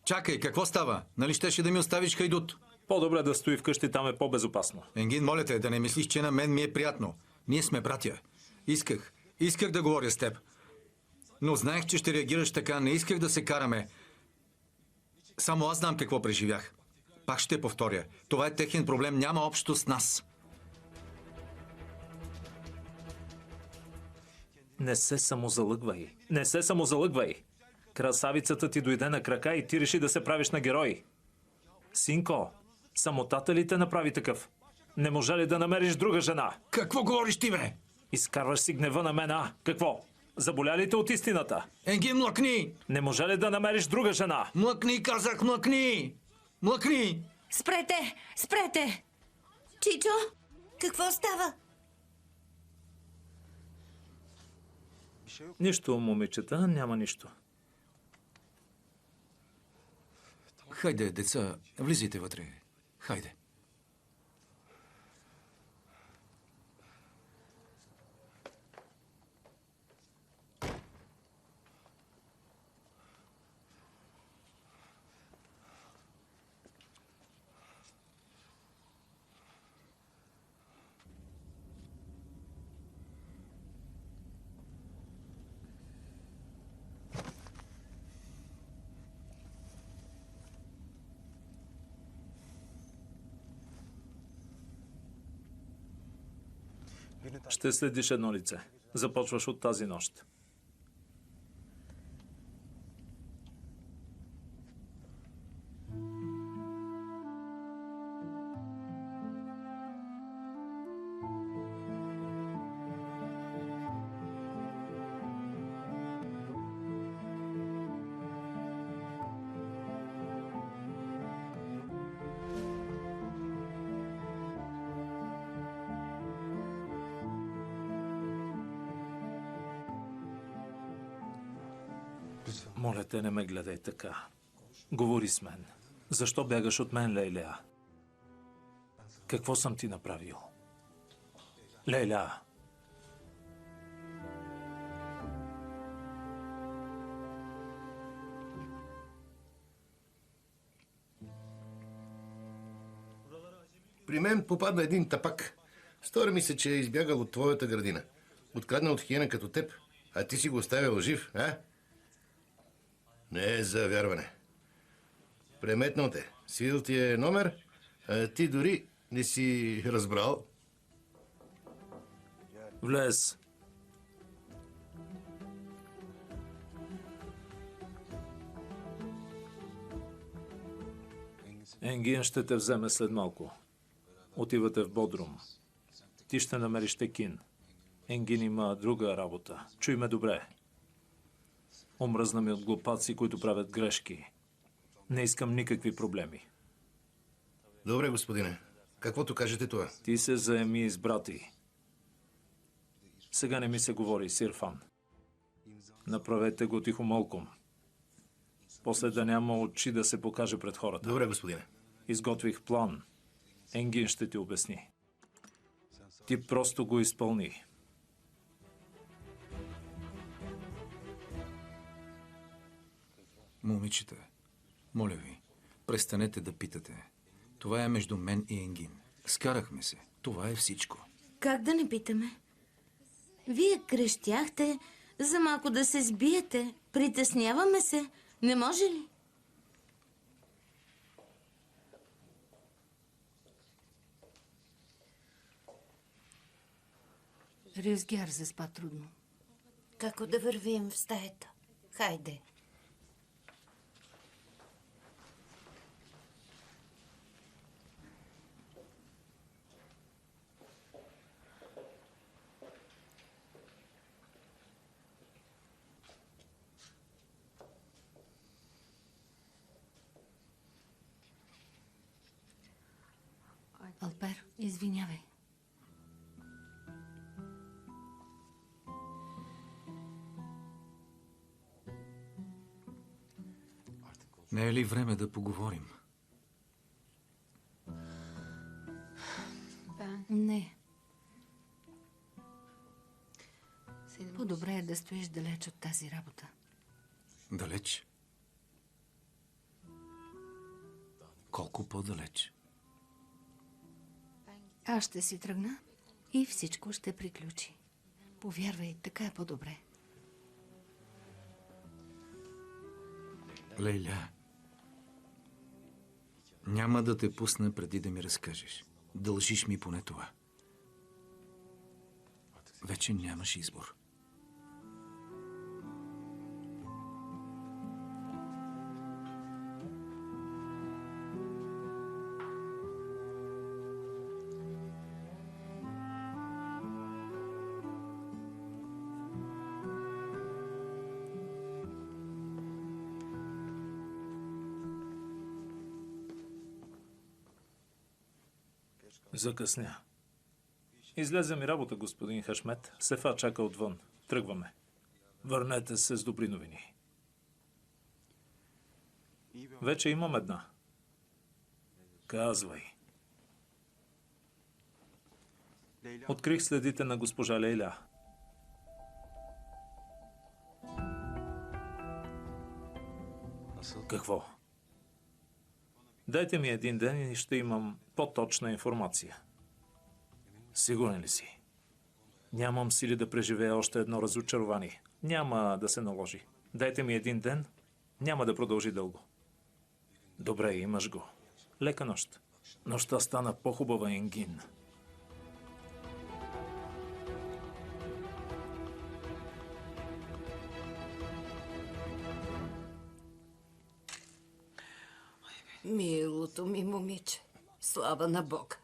Speaker 3: Чакай, какво става? Нали щеше да ми оставиш хайдут?
Speaker 7: По-добре да стои вкъщи, там е по-безопасно.
Speaker 3: Енгин, моля те, да не мислиш, че на мен ми е приятно. Ние сме братя. Исках да говоря с теб. Но знаех, че ще реагираш така. Не исках да се караме. Само аз знам какво преживях. Пак ще повторя. Това е техен проблем. Няма общо с нас.
Speaker 7: Не се самозалъгвай. Не се самозалъгвай. Красавицата ти дойде на крака и ти реши да се правиш на герой. Синко, самотата ли те направи такъв? Не може ли да намериш друга жена?
Speaker 3: Какво говориш ти, бе?
Speaker 7: Изкарваш си гнева на мен, а? Какво? Заболя ли те от истината?
Speaker 3: Енгин, млъкни!
Speaker 7: Не може ли да намериш друга жена?
Speaker 3: Млъкни, казах, млъкни! Млъкни!
Speaker 4: Спрете! Спрете! Чичо?
Speaker 1: Какво става?
Speaker 7: Нищо, момичета, няма нищо.
Speaker 3: Хайде, деца, влизайте вътре. Хайде.
Speaker 7: Ще следиш едно лице. Започваш от тази нощ. Моля те, не ме гледай така. Говори с мен. Защо бягаш от мен, Лейля? Какво съм ти направил? Лейля!
Speaker 5: При мен попадна един тапак. Стори ми се, че е избягал от твоята градина. Откраднал от хиена като теб, а ти си го оставил жив, а? Не е за вярване. Преметнал те. Свил ти е номер, а ти дори не си разбрал.
Speaker 7: Влез. Енгин ще те вземе след малко. Отивате в Бодрум. Ти ще намериш Текин. Енгин има друга работа. Чуй ме добре. Омръзна ми от глупаци, които правят грешки. Не искам никакви проблеми.
Speaker 5: Добре, господине. Каквото кажете това.
Speaker 7: Ти се заеми с брати. Сега не ми се говори, Сирфан. Направете го тихомолком. После да няма очи да се покаже пред хората.
Speaker 5: Добре, господине.
Speaker 7: Изготвих план. Енгин ще ти обясни. Ти просто го изпълни.
Speaker 3: Момичета, моля ви, престанете да питате. Това е между мен и Енгин. Скарахме се. Това е всичко.
Speaker 4: Как да не питаме? Вие крещяхте за малко да се сбиете. Притесняваме се. Не може ли?
Speaker 2: Рюзгяр заспа трудно.
Speaker 1: Како да вървим в стаята? Хайде.
Speaker 2: извинявай.
Speaker 3: Не е ли време да поговорим?
Speaker 2: Не. По-добре е да стоиш далеч от тази работа.
Speaker 3: Далеч? Колко по-далеч?
Speaker 2: Аз ще си тръгна и всичко ще приключи. Повярвай, така е по-добре.
Speaker 3: Лейля, няма да те пусна преди да ми разкажеш. Дължиш ми поне това. Вече нямаш избор.
Speaker 7: Закъсня. Излезе ми работа, господин Хашмет. Сефа чака отвън. Тръгваме. Върнете се с добри новини. Вече имам една. Казвай. Открих следите на госпожа Лейля. Какво? Дайте ми един ден и ще имам по-точна информация. Сигурен ли си? Нямам сили да преживея още едно разочарование. Няма да се наложи. Дайте ми един ден. Няма да продължи дълго. Добре, имаш го. Лека нощ. Нощта стана по-хубава, Енгин.
Speaker 1: Милото ми момиче, слава на Бога.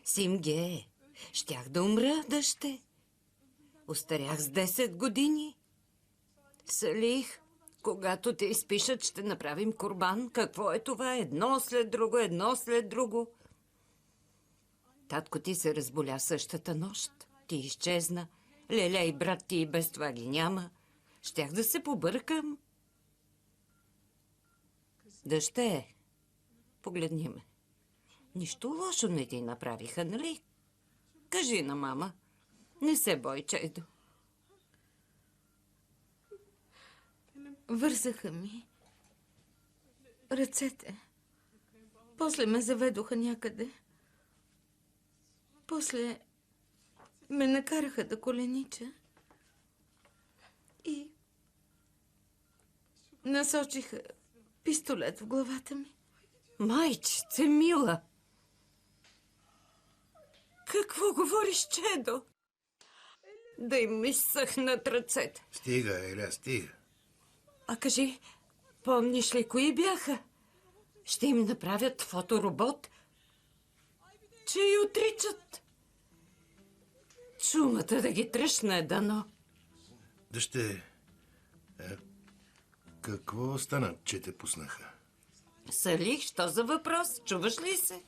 Speaker 1: Симге, щях да умра, дъще. Остарях с 10 години. Салих, когато те изпишат, ще направим курбан. Какво е това? Едно след друго. Татко ти се разболя същата нощ. Ти изчезна. Леля и брат ти и без това ги няма. Щях да се побъркам. Дъще, погледни ме. Нищо лошо не ти направиха, нали? Кажи на мама. Не се бой, чейдо.
Speaker 4: Вързаха ми ръцете. После ме заведоха някъде. После ме накараха да коленича. И насочиха пистолет в главата ми.
Speaker 1: Майчице мила! Какво говориш, чедо? Да им изсъхнат ръцете.
Speaker 5: Стига, Еля, стига.
Speaker 1: А кажи, помниш ли кои бяха? Ще им направят фоторобот, че и отричат. Чумата да ги тръщне дано.
Speaker 5: Дъще, какво стана, че те пуснаха?
Speaker 1: Салих, що за въпрос? Чуваш ли се?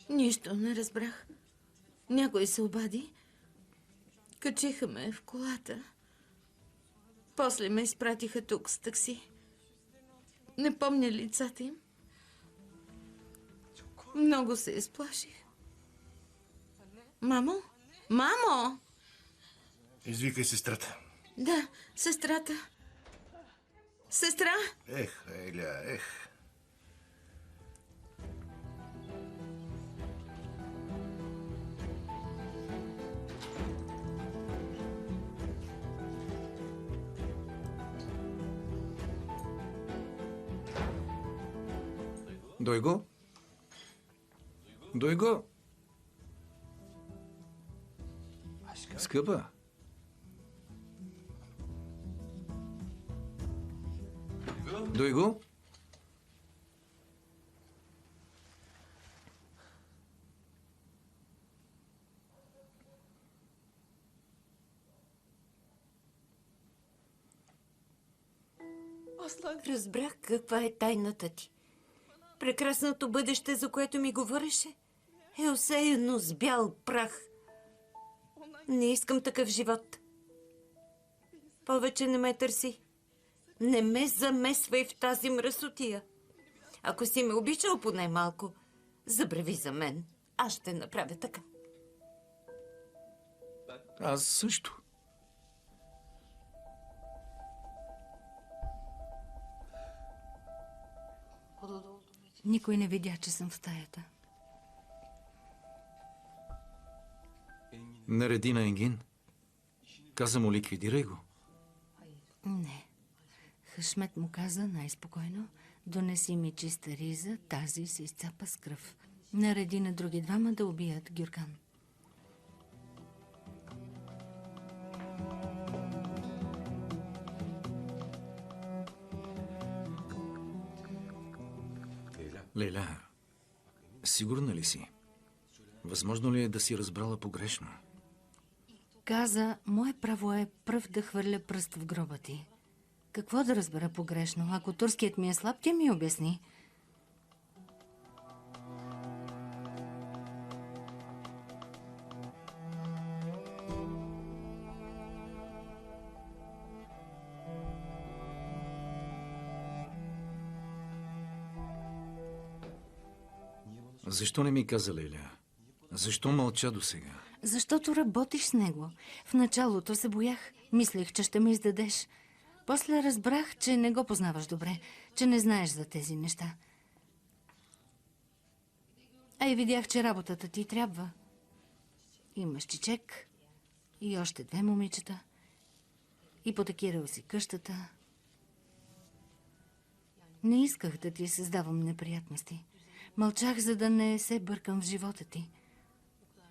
Speaker 4: Нищо не разбрах. Някой се обади. Качиха ме в колата. После ме изпратиха тук с такси. Не помня лицата им. Много се изплаших. Мамо? Мамо!
Speaker 5: Извикай сестрата.
Speaker 4: Да, сестрата. Сестра?
Speaker 5: Ех, Еля, ех.
Speaker 3: Дойго? Дойго? Скъпа? Дойго?
Speaker 1: Разбрах каква е тайната ти. Прекрасното бъдеще, за което ми говореше, е осеяно с бял прах. Не искам такъв живот. Повече не ме търси. Не ме замесвай в тази мръсотия. Ако си ме обичал поне малко, забрави за мен. Аз ще направя така.
Speaker 3: Аз също.
Speaker 2: Никой не видя, че съм в стаята.
Speaker 3: Нареди на Енгин. Каза му, ликвидирай го.
Speaker 2: Не. Хашмет му каза най-спокойно: донеси ми чиста риза, тази се изцапа с кръв. Нареди на други двама да убият Гюркан.
Speaker 3: Лейла, сигурна ли си? Възможно ли е да си разбрала погрешно?
Speaker 2: Каза: мое право е пръв да хвърля пръст в гроба ти. Какво да разбера погрешно? Ако турският ми е слаб, ти ми обясни.
Speaker 3: Защо не ми каза, Лейля? Защо мълча до сега?
Speaker 2: Защото работиш с него. В началото се боях. Мислех, че ще ме издадеш. После разбрах, че не го познаваш добре, че не знаеш за тези неща. А и видях, че работата ти трябва. Имаш чичек и още 2 момичета. Ипотекирал си къщата. Не исках да ти създавам неприятности. Мълчах, за да не се бъркам в живота ти.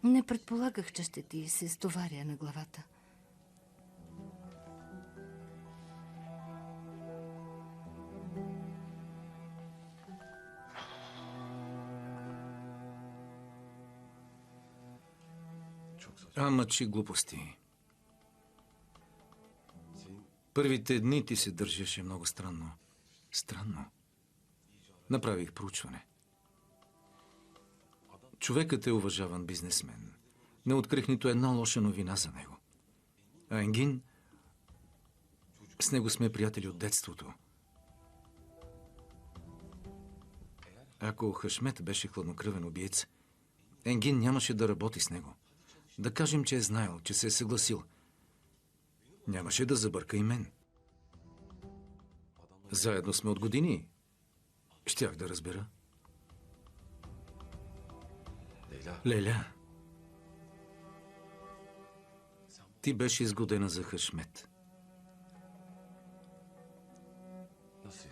Speaker 2: Не предполагах, че ще ти се стоваря на главата.
Speaker 3: Ама, че глупости. Първите дни ти се държеше много странно. Странно. Направих проучване. Човекът е уважаван бизнесмен. Не открих нито една лоша новина за него. А Енгин, с него сме приятели от детството. Ако Хашмет беше хладнокръвен убиец, Енгин нямаше да работи с него. Да кажем, че е знаел, че се е съгласил. Нямаше да забърка и мен. Заедно сме от години. Щях да разбера. Лейля, ти беше изгодена за Хашмет.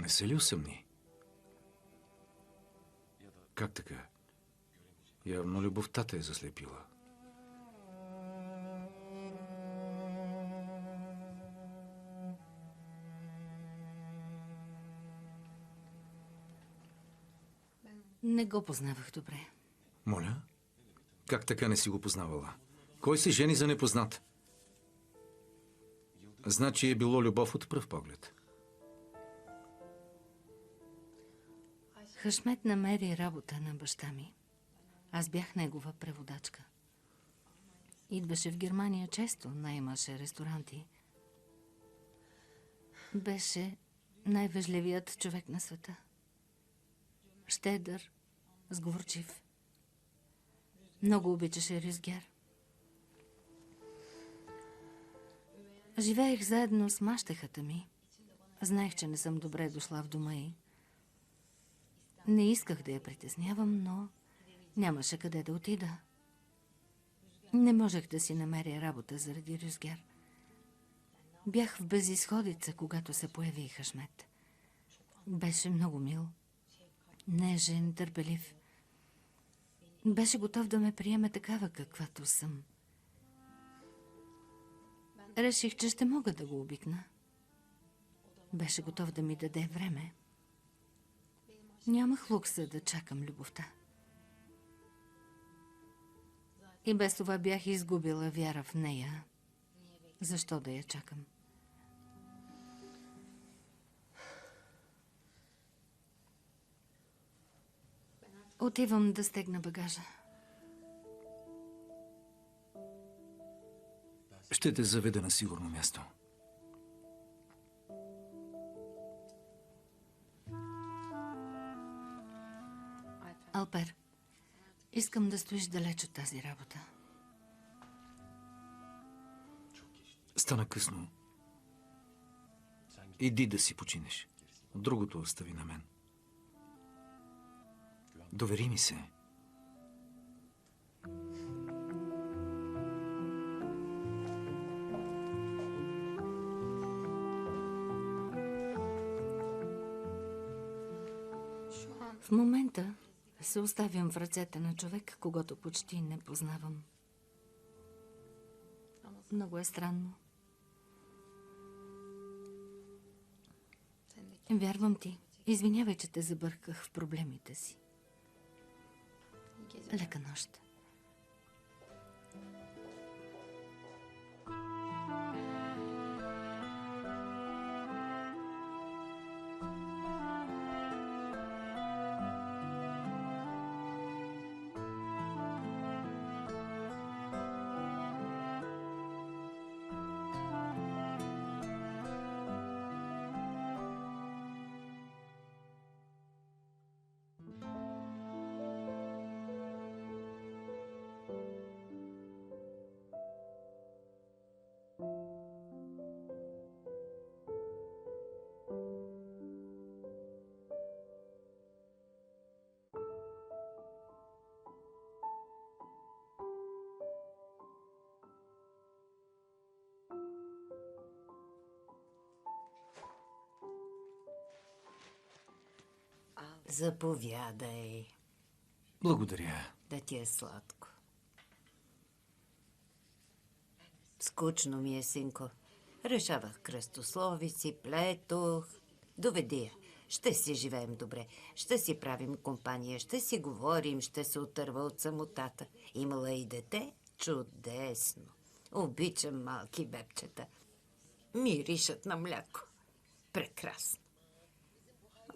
Speaker 3: Не се ли усъмни? Как така? Явно любовта те е заслепила.
Speaker 2: Не го познавах добре.
Speaker 3: Моля? Как така не си го познавала? Кой се жени за непознат? Значи е било любов от пръв поглед.
Speaker 2: Хашмет намери работа на баща ми. Аз бях негова преводачка. Идваше в Германия често, наемаше ресторанти. Беше най-вежливият човек на света. Щедър, сговорчив. Много обичаше Рюзгер. Живеех заедно с мащехата ми. Знаех, че не съм добре дошла в дома й. Не исках да я притеснявам, но нямаше къде да отида. Не можех да си намеря работа заради Рюзгер. Бях в безизходица, когато се появи Хашмет. Беше много мил, нежен, търпелив. Беше готов да ме приеме такава, каквато съм. Реших, че ще мога да го обикна. Беше готов да ми даде време. Нямах лукса да чакам любовта. И без това бях изгубила вяра в нея. Защо да я чакам? Отивам да стегна багажа.
Speaker 3: Ще те заведа на сигурно място.
Speaker 2: Алпер, искам да стоиш далеч от тази работа.
Speaker 3: Стана късно. Иди да си починеш. Другото остави на мен. Довери ми се.
Speaker 2: В момента се оставям в ръцете на човек, когато почти не познавам. Много е странно. Вярвам ти. Извинявай, че те забърках в проблемите си. Лека нощ.
Speaker 1: Заповядай.
Speaker 3: Благодаря.
Speaker 1: Да ти е сладко. Скучно ми е, синко. Решавах кръстословици, плетох. Доведи я. Ще си живеем добре. Ще си правим компания, ще си говорим, ще се отърва от самотата. Имала и дете? Чудесно. Обичам малки бебчета. Миришат на мляко. Прекрасно.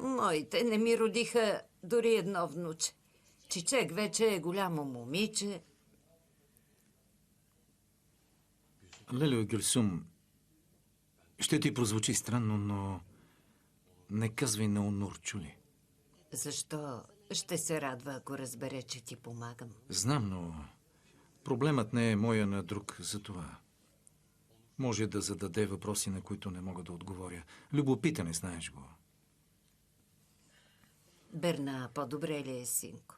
Speaker 1: Моите не ми родиха дори едно внуче. Чичек вече е голямо момиче.
Speaker 3: Лелио Гюлсум, ще ти прозвучи странно, но не казвай на Онур, чули?
Speaker 1: Защо ще се радва, ако разбере, че ти помагам?
Speaker 3: Знам, но проблемът не е моя на друг за това. Може да зададе въпроси, на които не мога да отговоря. Любопитане, знаеш го.
Speaker 1: Берна, по-добре ли е, синко?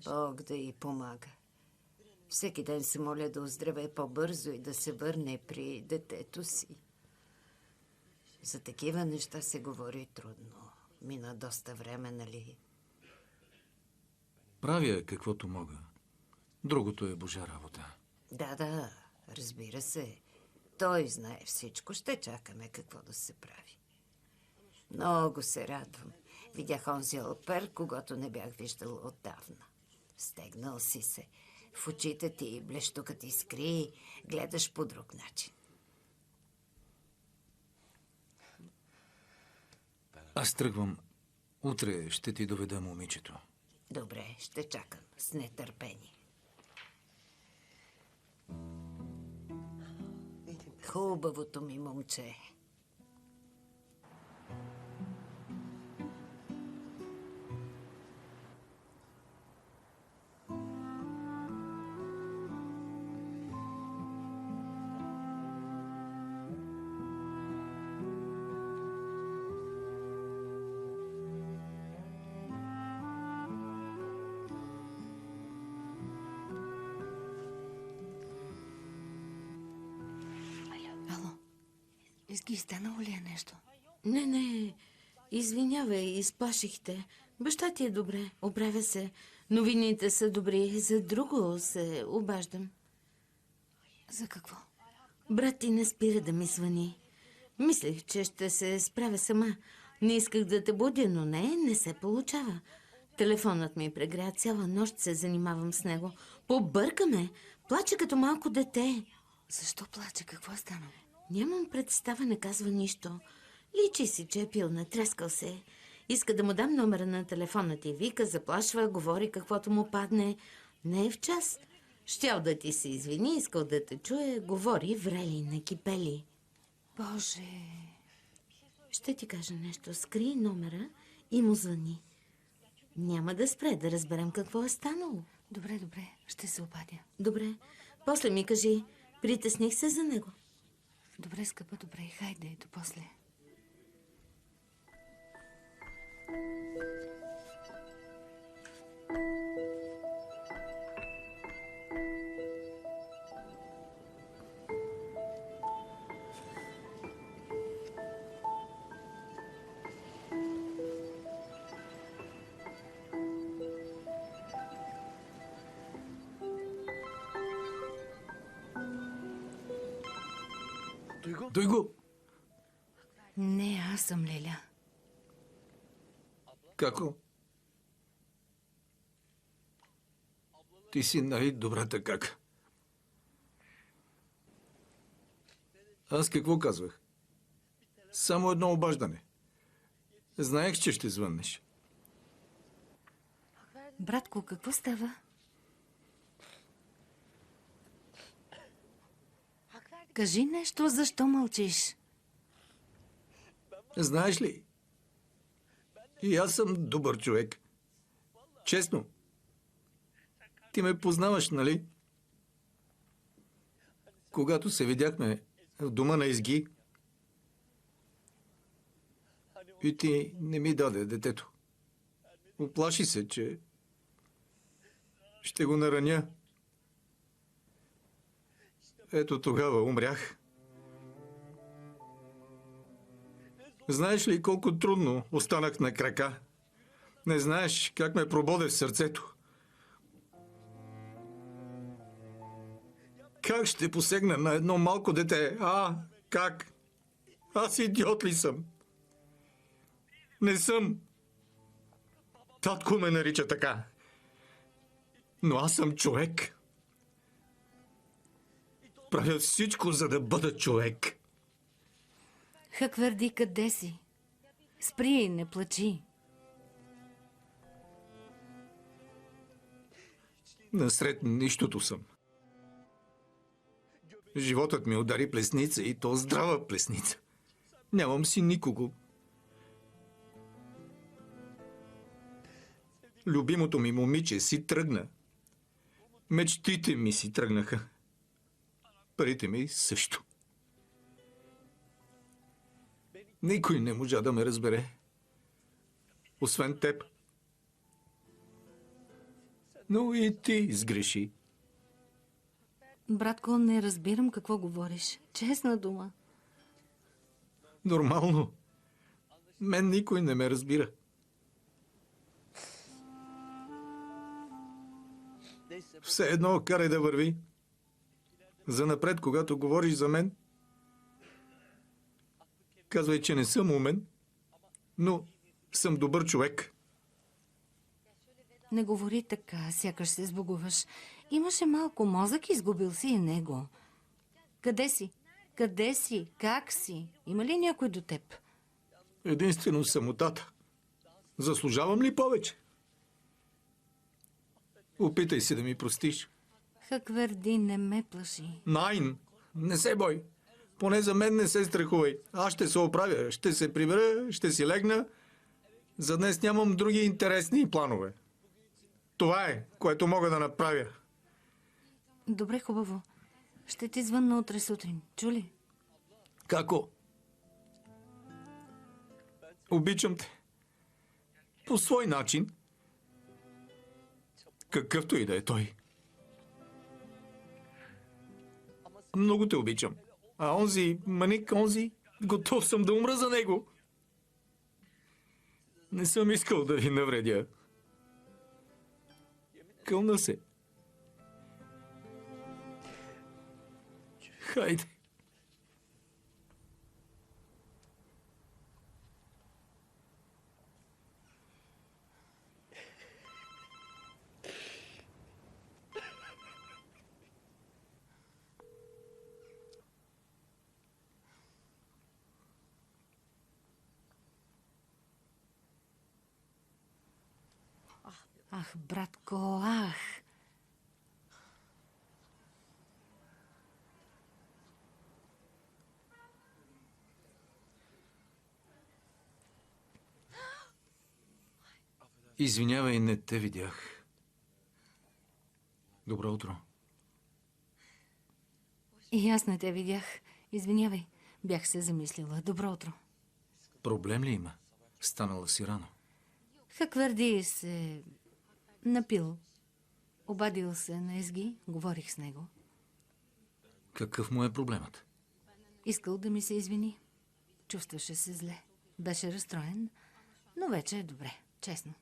Speaker 1: Бог да й помага. Всеки ден се моля да оздравее по-бързо и да се върне при детето си. За такива неща се говори трудно. Мина доста време, нали?
Speaker 3: Правя каквото мога. Другото е Божа работа.
Speaker 1: Да, разбира се. Той знае всичко. Ще чакаме какво да се прави. Много се радвам. Видях онзи Алпер, когато не бях виждала отдавна. Стегнал си се. В очите ти блещукът искри, гледаш по друг начин.
Speaker 3: Аз тръгвам. Утре ще ти доведа момичето.
Speaker 1: Добре, ще чакам с нетърпение. Хубавото ми момче.
Speaker 2: Ало, Изги, станало ли е нещо?
Speaker 4: Не, извинявай, изплашихте. Баща ти е добре, оправя се. Новините са добри, за друго се обаждам.
Speaker 2: За какво?
Speaker 4: Брат ти не спира да ми звъни. Мислех, че ще се справя сама. Не исках да те будя, но не се получава. Телефонът ми прегря, цяла нощ се занимавам с него. Побъркаме, плаче като малко дете.
Speaker 2: Защо плаче? Какво е станало?
Speaker 4: Нямам представа, не казва нищо. Личи си, че е пил, натрескал се. Иска да му дам номера на телефона ти. Вика, заплашва, говори каквото му падне. Не е в час. Щял да ти се извини, искал да те чуе, говори врели, накипели.
Speaker 2: Боже,
Speaker 4: Ще ти кажа нещо. Скри номера и му звъни. Няма да спре да разберем какво е станало.
Speaker 2: добре, ще се обадя.
Speaker 4: Добре. После ми кажи, притесних се за него.
Speaker 2: Добре, скъпа, добре, хайде, до после.
Speaker 3: Той го!
Speaker 2: Не, аз съм Леля.
Speaker 3: Како? Ти си най-добрата как. Аз какво казвах? Само едно обаждане. Знаех, че ще звъннеш.
Speaker 2: Братко, какво става? Кажи нещо, защо мълчиш?
Speaker 3: Знаеш ли? И аз съм добър човек. Честно. Ти ме познаваш, нали? Когато се видяхме в дома на Изги, и ти не ми даде детето. Оплаши се, че ще го нараня. Ето тогава умрях. Знаеш ли колко трудно останах на крака? Не знаеш как ме прободе в сърцето. Как ще посегна на едно малко дете? Как? Аз идиот ли съм? Не съм. Татко ме нарича така. Но аз съм човек. Правя всичко, за да бъда човек.
Speaker 2: Хаквърди, къде си? Спри, не плачи.
Speaker 3: Насред нищото съм. Животът ми удари плесница и то здрава плесница. Нямам си никого. Любимото ми момиче си тръгна. Мечтите ми си тръгнаха. Парите ми също. Никой не можа да ме разбере. Освен теб. Но и ти сгреши.
Speaker 2: Братко, не разбирам какво говориш. Честна дума.
Speaker 3: Нормално. Мен никой не ме разбира. Все едно карай да върви. Занапред, когато говориш за мен, казвай, че не съм умен, но съм добър човек.
Speaker 2: Не говори така, сякаш се сбогуваш. Имаше малко мозък, изгубил си и него. Къде си? Къде си? Как си? Има ли някой до теб?
Speaker 3: Единствено самотата. Заслужавам ли повече? Опитай се да ми простиш.
Speaker 2: Хаквърди, не ме плаши.
Speaker 3: Найн, не се бой. Поне за мен не се страхувай. Аз ще се оправя, ще се прибера, ще си легна. За днес нямам други интересни планове. Това е, което мога да направя.
Speaker 2: Добре, хубаво. Ще ти звънна утре сутрин. Чули?
Speaker 3: Како? Обичам те. По свой начин. Какъвто и да е той. Много те обичам. А онзи, маник, готов съм да умра за него. Не съм искал да ви навредя. Кълна се. Хайде.
Speaker 2: Ах, братко, ах!
Speaker 3: Извинявай, не те видях. Добро утро.
Speaker 2: И аз не те видях. Извинявай, бях се замислила. Добро утро.
Speaker 3: Проблем ли има? Станала си рано.
Speaker 2: Хакварди се напил. Обадил се на Езги, говорих с него.
Speaker 3: Какъв му е проблемът?
Speaker 2: Искал да ми се извини. Чувстваше се зле. Беше разстроен, но вече е добре, честно.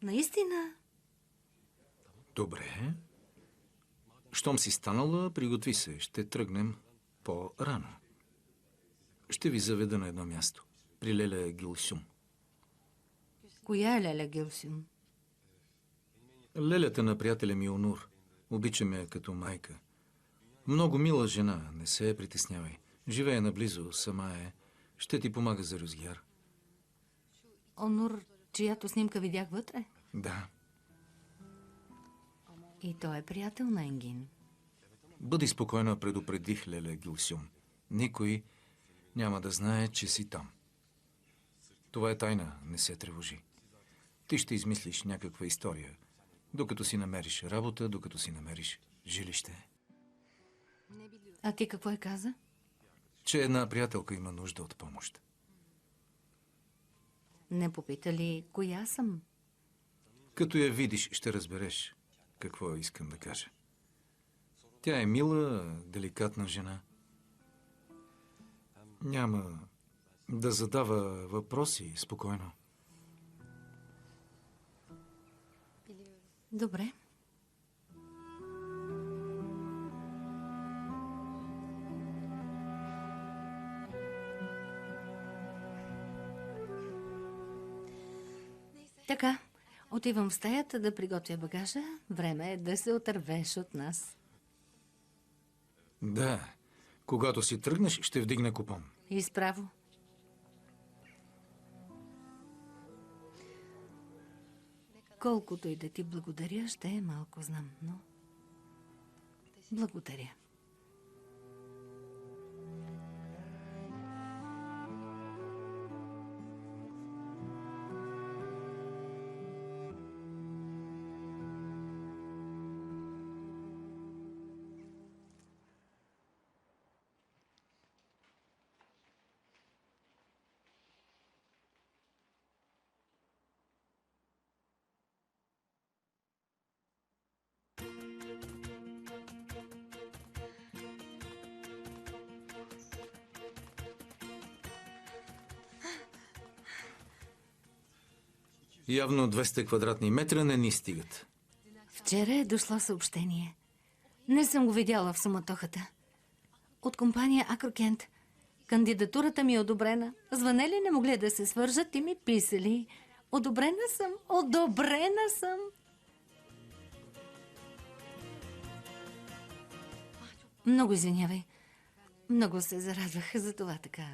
Speaker 2: Наистина.
Speaker 3: Добре. Щом си станала, приготви се. Ще тръгнем по-рано. Ще ви заведа на едно място. При Леля Гилсюм.
Speaker 2: Коя е Леля Гилсюм?
Speaker 3: Лелята на приятеля ми Онур. Обичаме я като майка. Много мила жена, не се притеснявай. Живее наблизо, сама е. Ще ти помага за Рюзгяр.
Speaker 2: Онур, чиято снимка видях вътре?
Speaker 3: Да.
Speaker 2: И той е приятел на Енгин.
Speaker 3: Бъди спокойна, предупредих Леля Гилсюм. Никой няма да знае, че си там. Това е тайна, не се тревожи. Ти ще измислиш някаква история, докато си намериш работа, докато си намериш жилище.
Speaker 2: А ти какво е каза?
Speaker 3: Че една приятелка има нужда от помощ.
Speaker 2: Не попита ли коя съм?
Speaker 3: Като я видиш, ще разбереш какво искам да кажа. Тя е мила, деликатна жена. Няма да задава въпроси спокойно.
Speaker 2: Добре. Така, отивам в стаята да приготвя багажа. Време е да се отървеш от нас.
Speaker 3: Да, когато си тръгнеш, ще вдигна купон.
Speaker 2: Изправо. Колкото и да ти благодаря, ще е малко, знам, но... Благодаря.
Speaker 3: Явно 200 квадратни метра не ни стигат.
Speaker 2: Вчера е дошло съобщение. Не съм го видяла в суматохата. От компания Акрокент. Кандидатурата ми е одобрена. Звънели, не могли да се свържат и ми писали. Одобрена съм, одобрена съм. Много извинявай. Много се зарадвах за това така.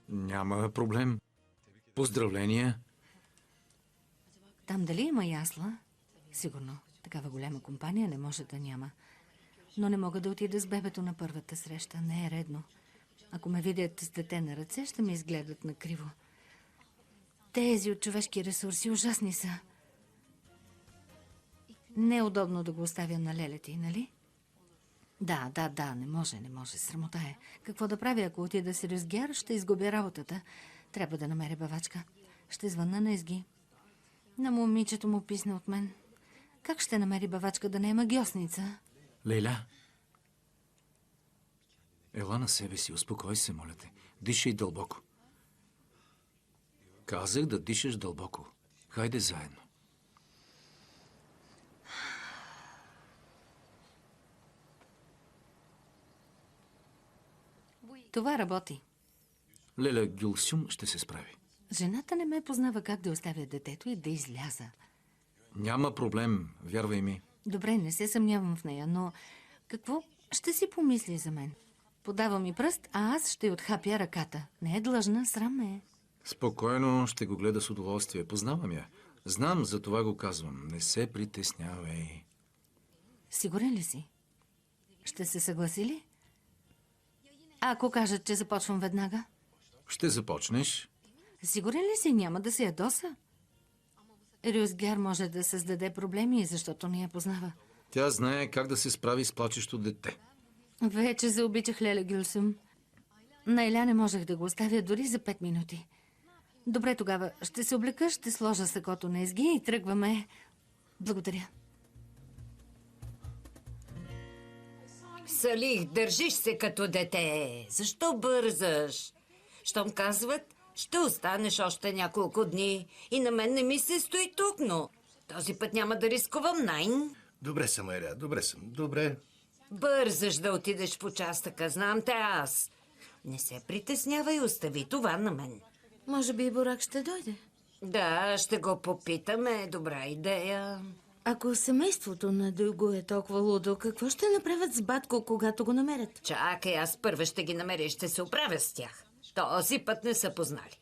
Speaker 3: Няма проблем. Поздравления.
Speaker 2: Там дали има ясла? Сигурно. Такава голяма компания не може да няма. Но не мога да отида с бебето на първата среща. Не е редно. Ако ме видят с дете на ръце, ще ме изгледат накриво. Тези от човешки ресурси ужасни са. Не е удобно да го оставя на лелети, нали? Да, не може. Срамота е. Какво да правя, ако отида с Рюзгяр, ще изгубя работата. Трябва да намеря бавачка. Ще звънна на Езги. На момичето му писна от мен. Как ще намери бавачка да не е магиосница?
Speaker 3: Лейля, ела на себе си, успокой се, моля те. Дишай дълбоко. Казах да дишаш дълбоко. Хайде заедно.
Speaker 2: Това работи.
Speaker 3: Леля Гюлсюм ще се справи.
Speaker 2: Жената не ме познава как да оставя детето и да изляза.
Speaker 3: Няма проблем, вярвай ми.
Speaker 2: Добре, не се съмнявам в нея, но какво ще си помисли за мен? Подава ми пръст, а аз ще й отхапя ръката. Не е длъжна, срам ме е.
Speaker 3: Спокойно, ще го гледа с удоволствие. Познавам я. Знам, за това го казвам. Не се притеснявай.
Speaker 2: Сигурен ли си? Ще се съгласи ли? А ако кажат, че започвам веднага?
Speaker 3: Ще започнеш.
Speaker 2: Сигурен ли си? Няма да се ядоса? Рюзгер може да създаде проблеми, защото не я познава.
Speaker 3: Тя знае как да се справи с плачещо дете.
Speaker 2: Вече заобичах Леля Гюлсум. На Еля не можех да го оставя дори за 5 минути. Добре, тогава ще се облека, ще сложа сакото на изги и тръгваме. Благодаря.
Speaker 1: Салих, държиш се като дете. Защо бързаш? Щом казват, ще останеш още няколко дни. И на мен не ми се стои тук, но този път няма да рискувам най-н.
Speaker 5: Добре съм, Еля, добре съм. Добре.
Speaker 1: Бързаш да отидеш в участъка, знам те аз. Не се притеснявай, остави това на мен.
Speaker 4: Може би и Бурак ще дойде.
Speaker 1: Да, ще го попитаме. Добра идея.
Speaker 4: Ако семейството на Дойго е толкова лудо, какво ще направят с батко, когато го намерят?
Speaker 1: Чакай, аз първа ще ги намеря и ще се оправя с тях. Този път не са познали.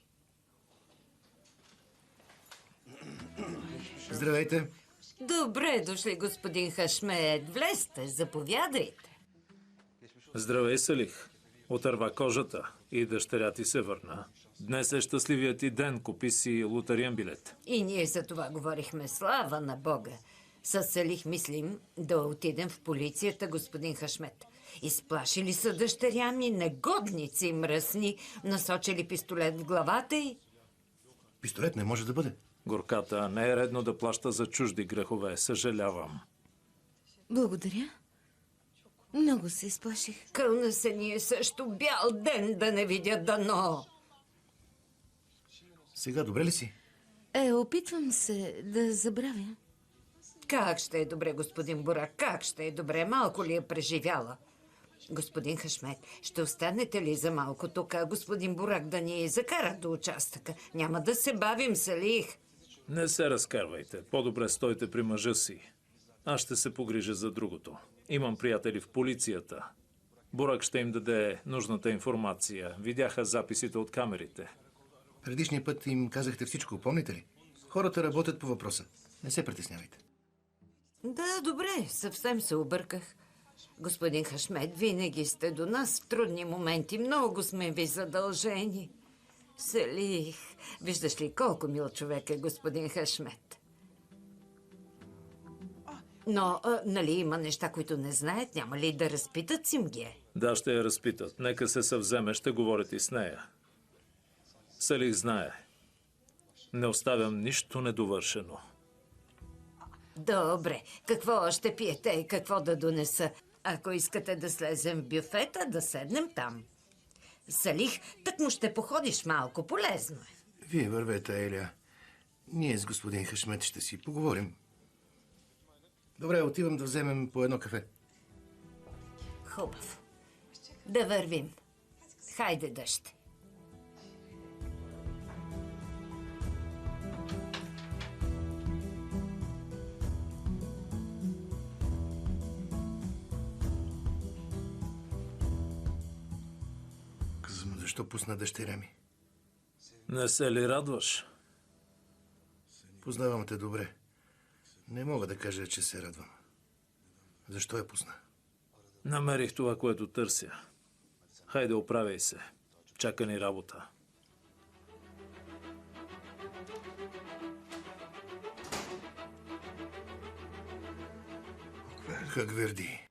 Speaker 5: Здравейте.
Speaker 1: Добре дошли, господин Хашмед. Влезте, заповядайте.
Speaker 7: Здравей, Салих. Отърва кожата и дъщеря ти се върна. Днес е щастливият ти ден, купи си лотариен билет.
Speaker 1: И ние за това говорихме. Слава на Бога. С Салих мислим да отидем в полицията, господин Хашмет. Изплашили са дъщеря ми, негодници, мръсни, насочили пистолет в главата й.
Speaker 5: Пистолет не може да бъде.
Speaker 7: Горката, не е редно да плаща за чужди грехове. Съжалявам.
Speaker 4: Благодаря. Много се изплаших.
Speaker 1: Кълна се ние също бял ден да не видя дано.
Speaker 5: Сега добре ли си?
Speaker 4: Опитвам се да забравя.
Speaker 1: Как ще е добре, господин Бурак, как ще е добре? Малко ли е преживяла? Господин Хашмет, ще останете ли за малко тук, господин Бурак да ни закара до участъка? Няма да се бавим, Салих.
Speaker 7: Не се разкарвайте. По-добре стойте при мъжа си. Аз ще се погрижа за другото. Имам приятели в полицията. Бурак ще им даде нужната информация. Видяха записите от камерите.
Speaker 5: Предишния път им казахте всичко, помните ли? Хората работят по въпроса. Не се притеснявайте.
Speaker 1: Да, добре, съвсем се обърках. Господин Хашмет, винаги сте до нас в трудни моменти. Много сме ви задължени. Салих, виждаш ли колко мил човек е господин Хашмет? Но, нали има неща, които не знаят? Няма ли да разпитат Симге?
Speaker 7: Да, ще я разпитат. Нека се съвземе, ще говорят и с нея. Салих знае. Не оставям нищо недовършено.
Speaker 1: Добре, какво още пиете и какво да донеса? Ако искате да слезем в бюфета, да седнем там. Салих, так му ще походиш малко, полезно е.
Speaker 5: Вие вървете, Еля. Ние с господин Хашмет ще си поговорим. Добре, отивам да вземем по едно кафе.
Speaker 1: Хубаво. Да вървим. Хайде, дъще.
Speaker 5: Казвам, защо пусна дъщеря ми?
Speaker 7: Не се ли радваш?
Speaker 5: Познавам те добре. Не мога да кажа, че се радвам. Защо я пусна?
Speaker 7: Намерих това, което търся. Хайде, оправяй се. Чака ни работа.
Speaker 5: Хагверди.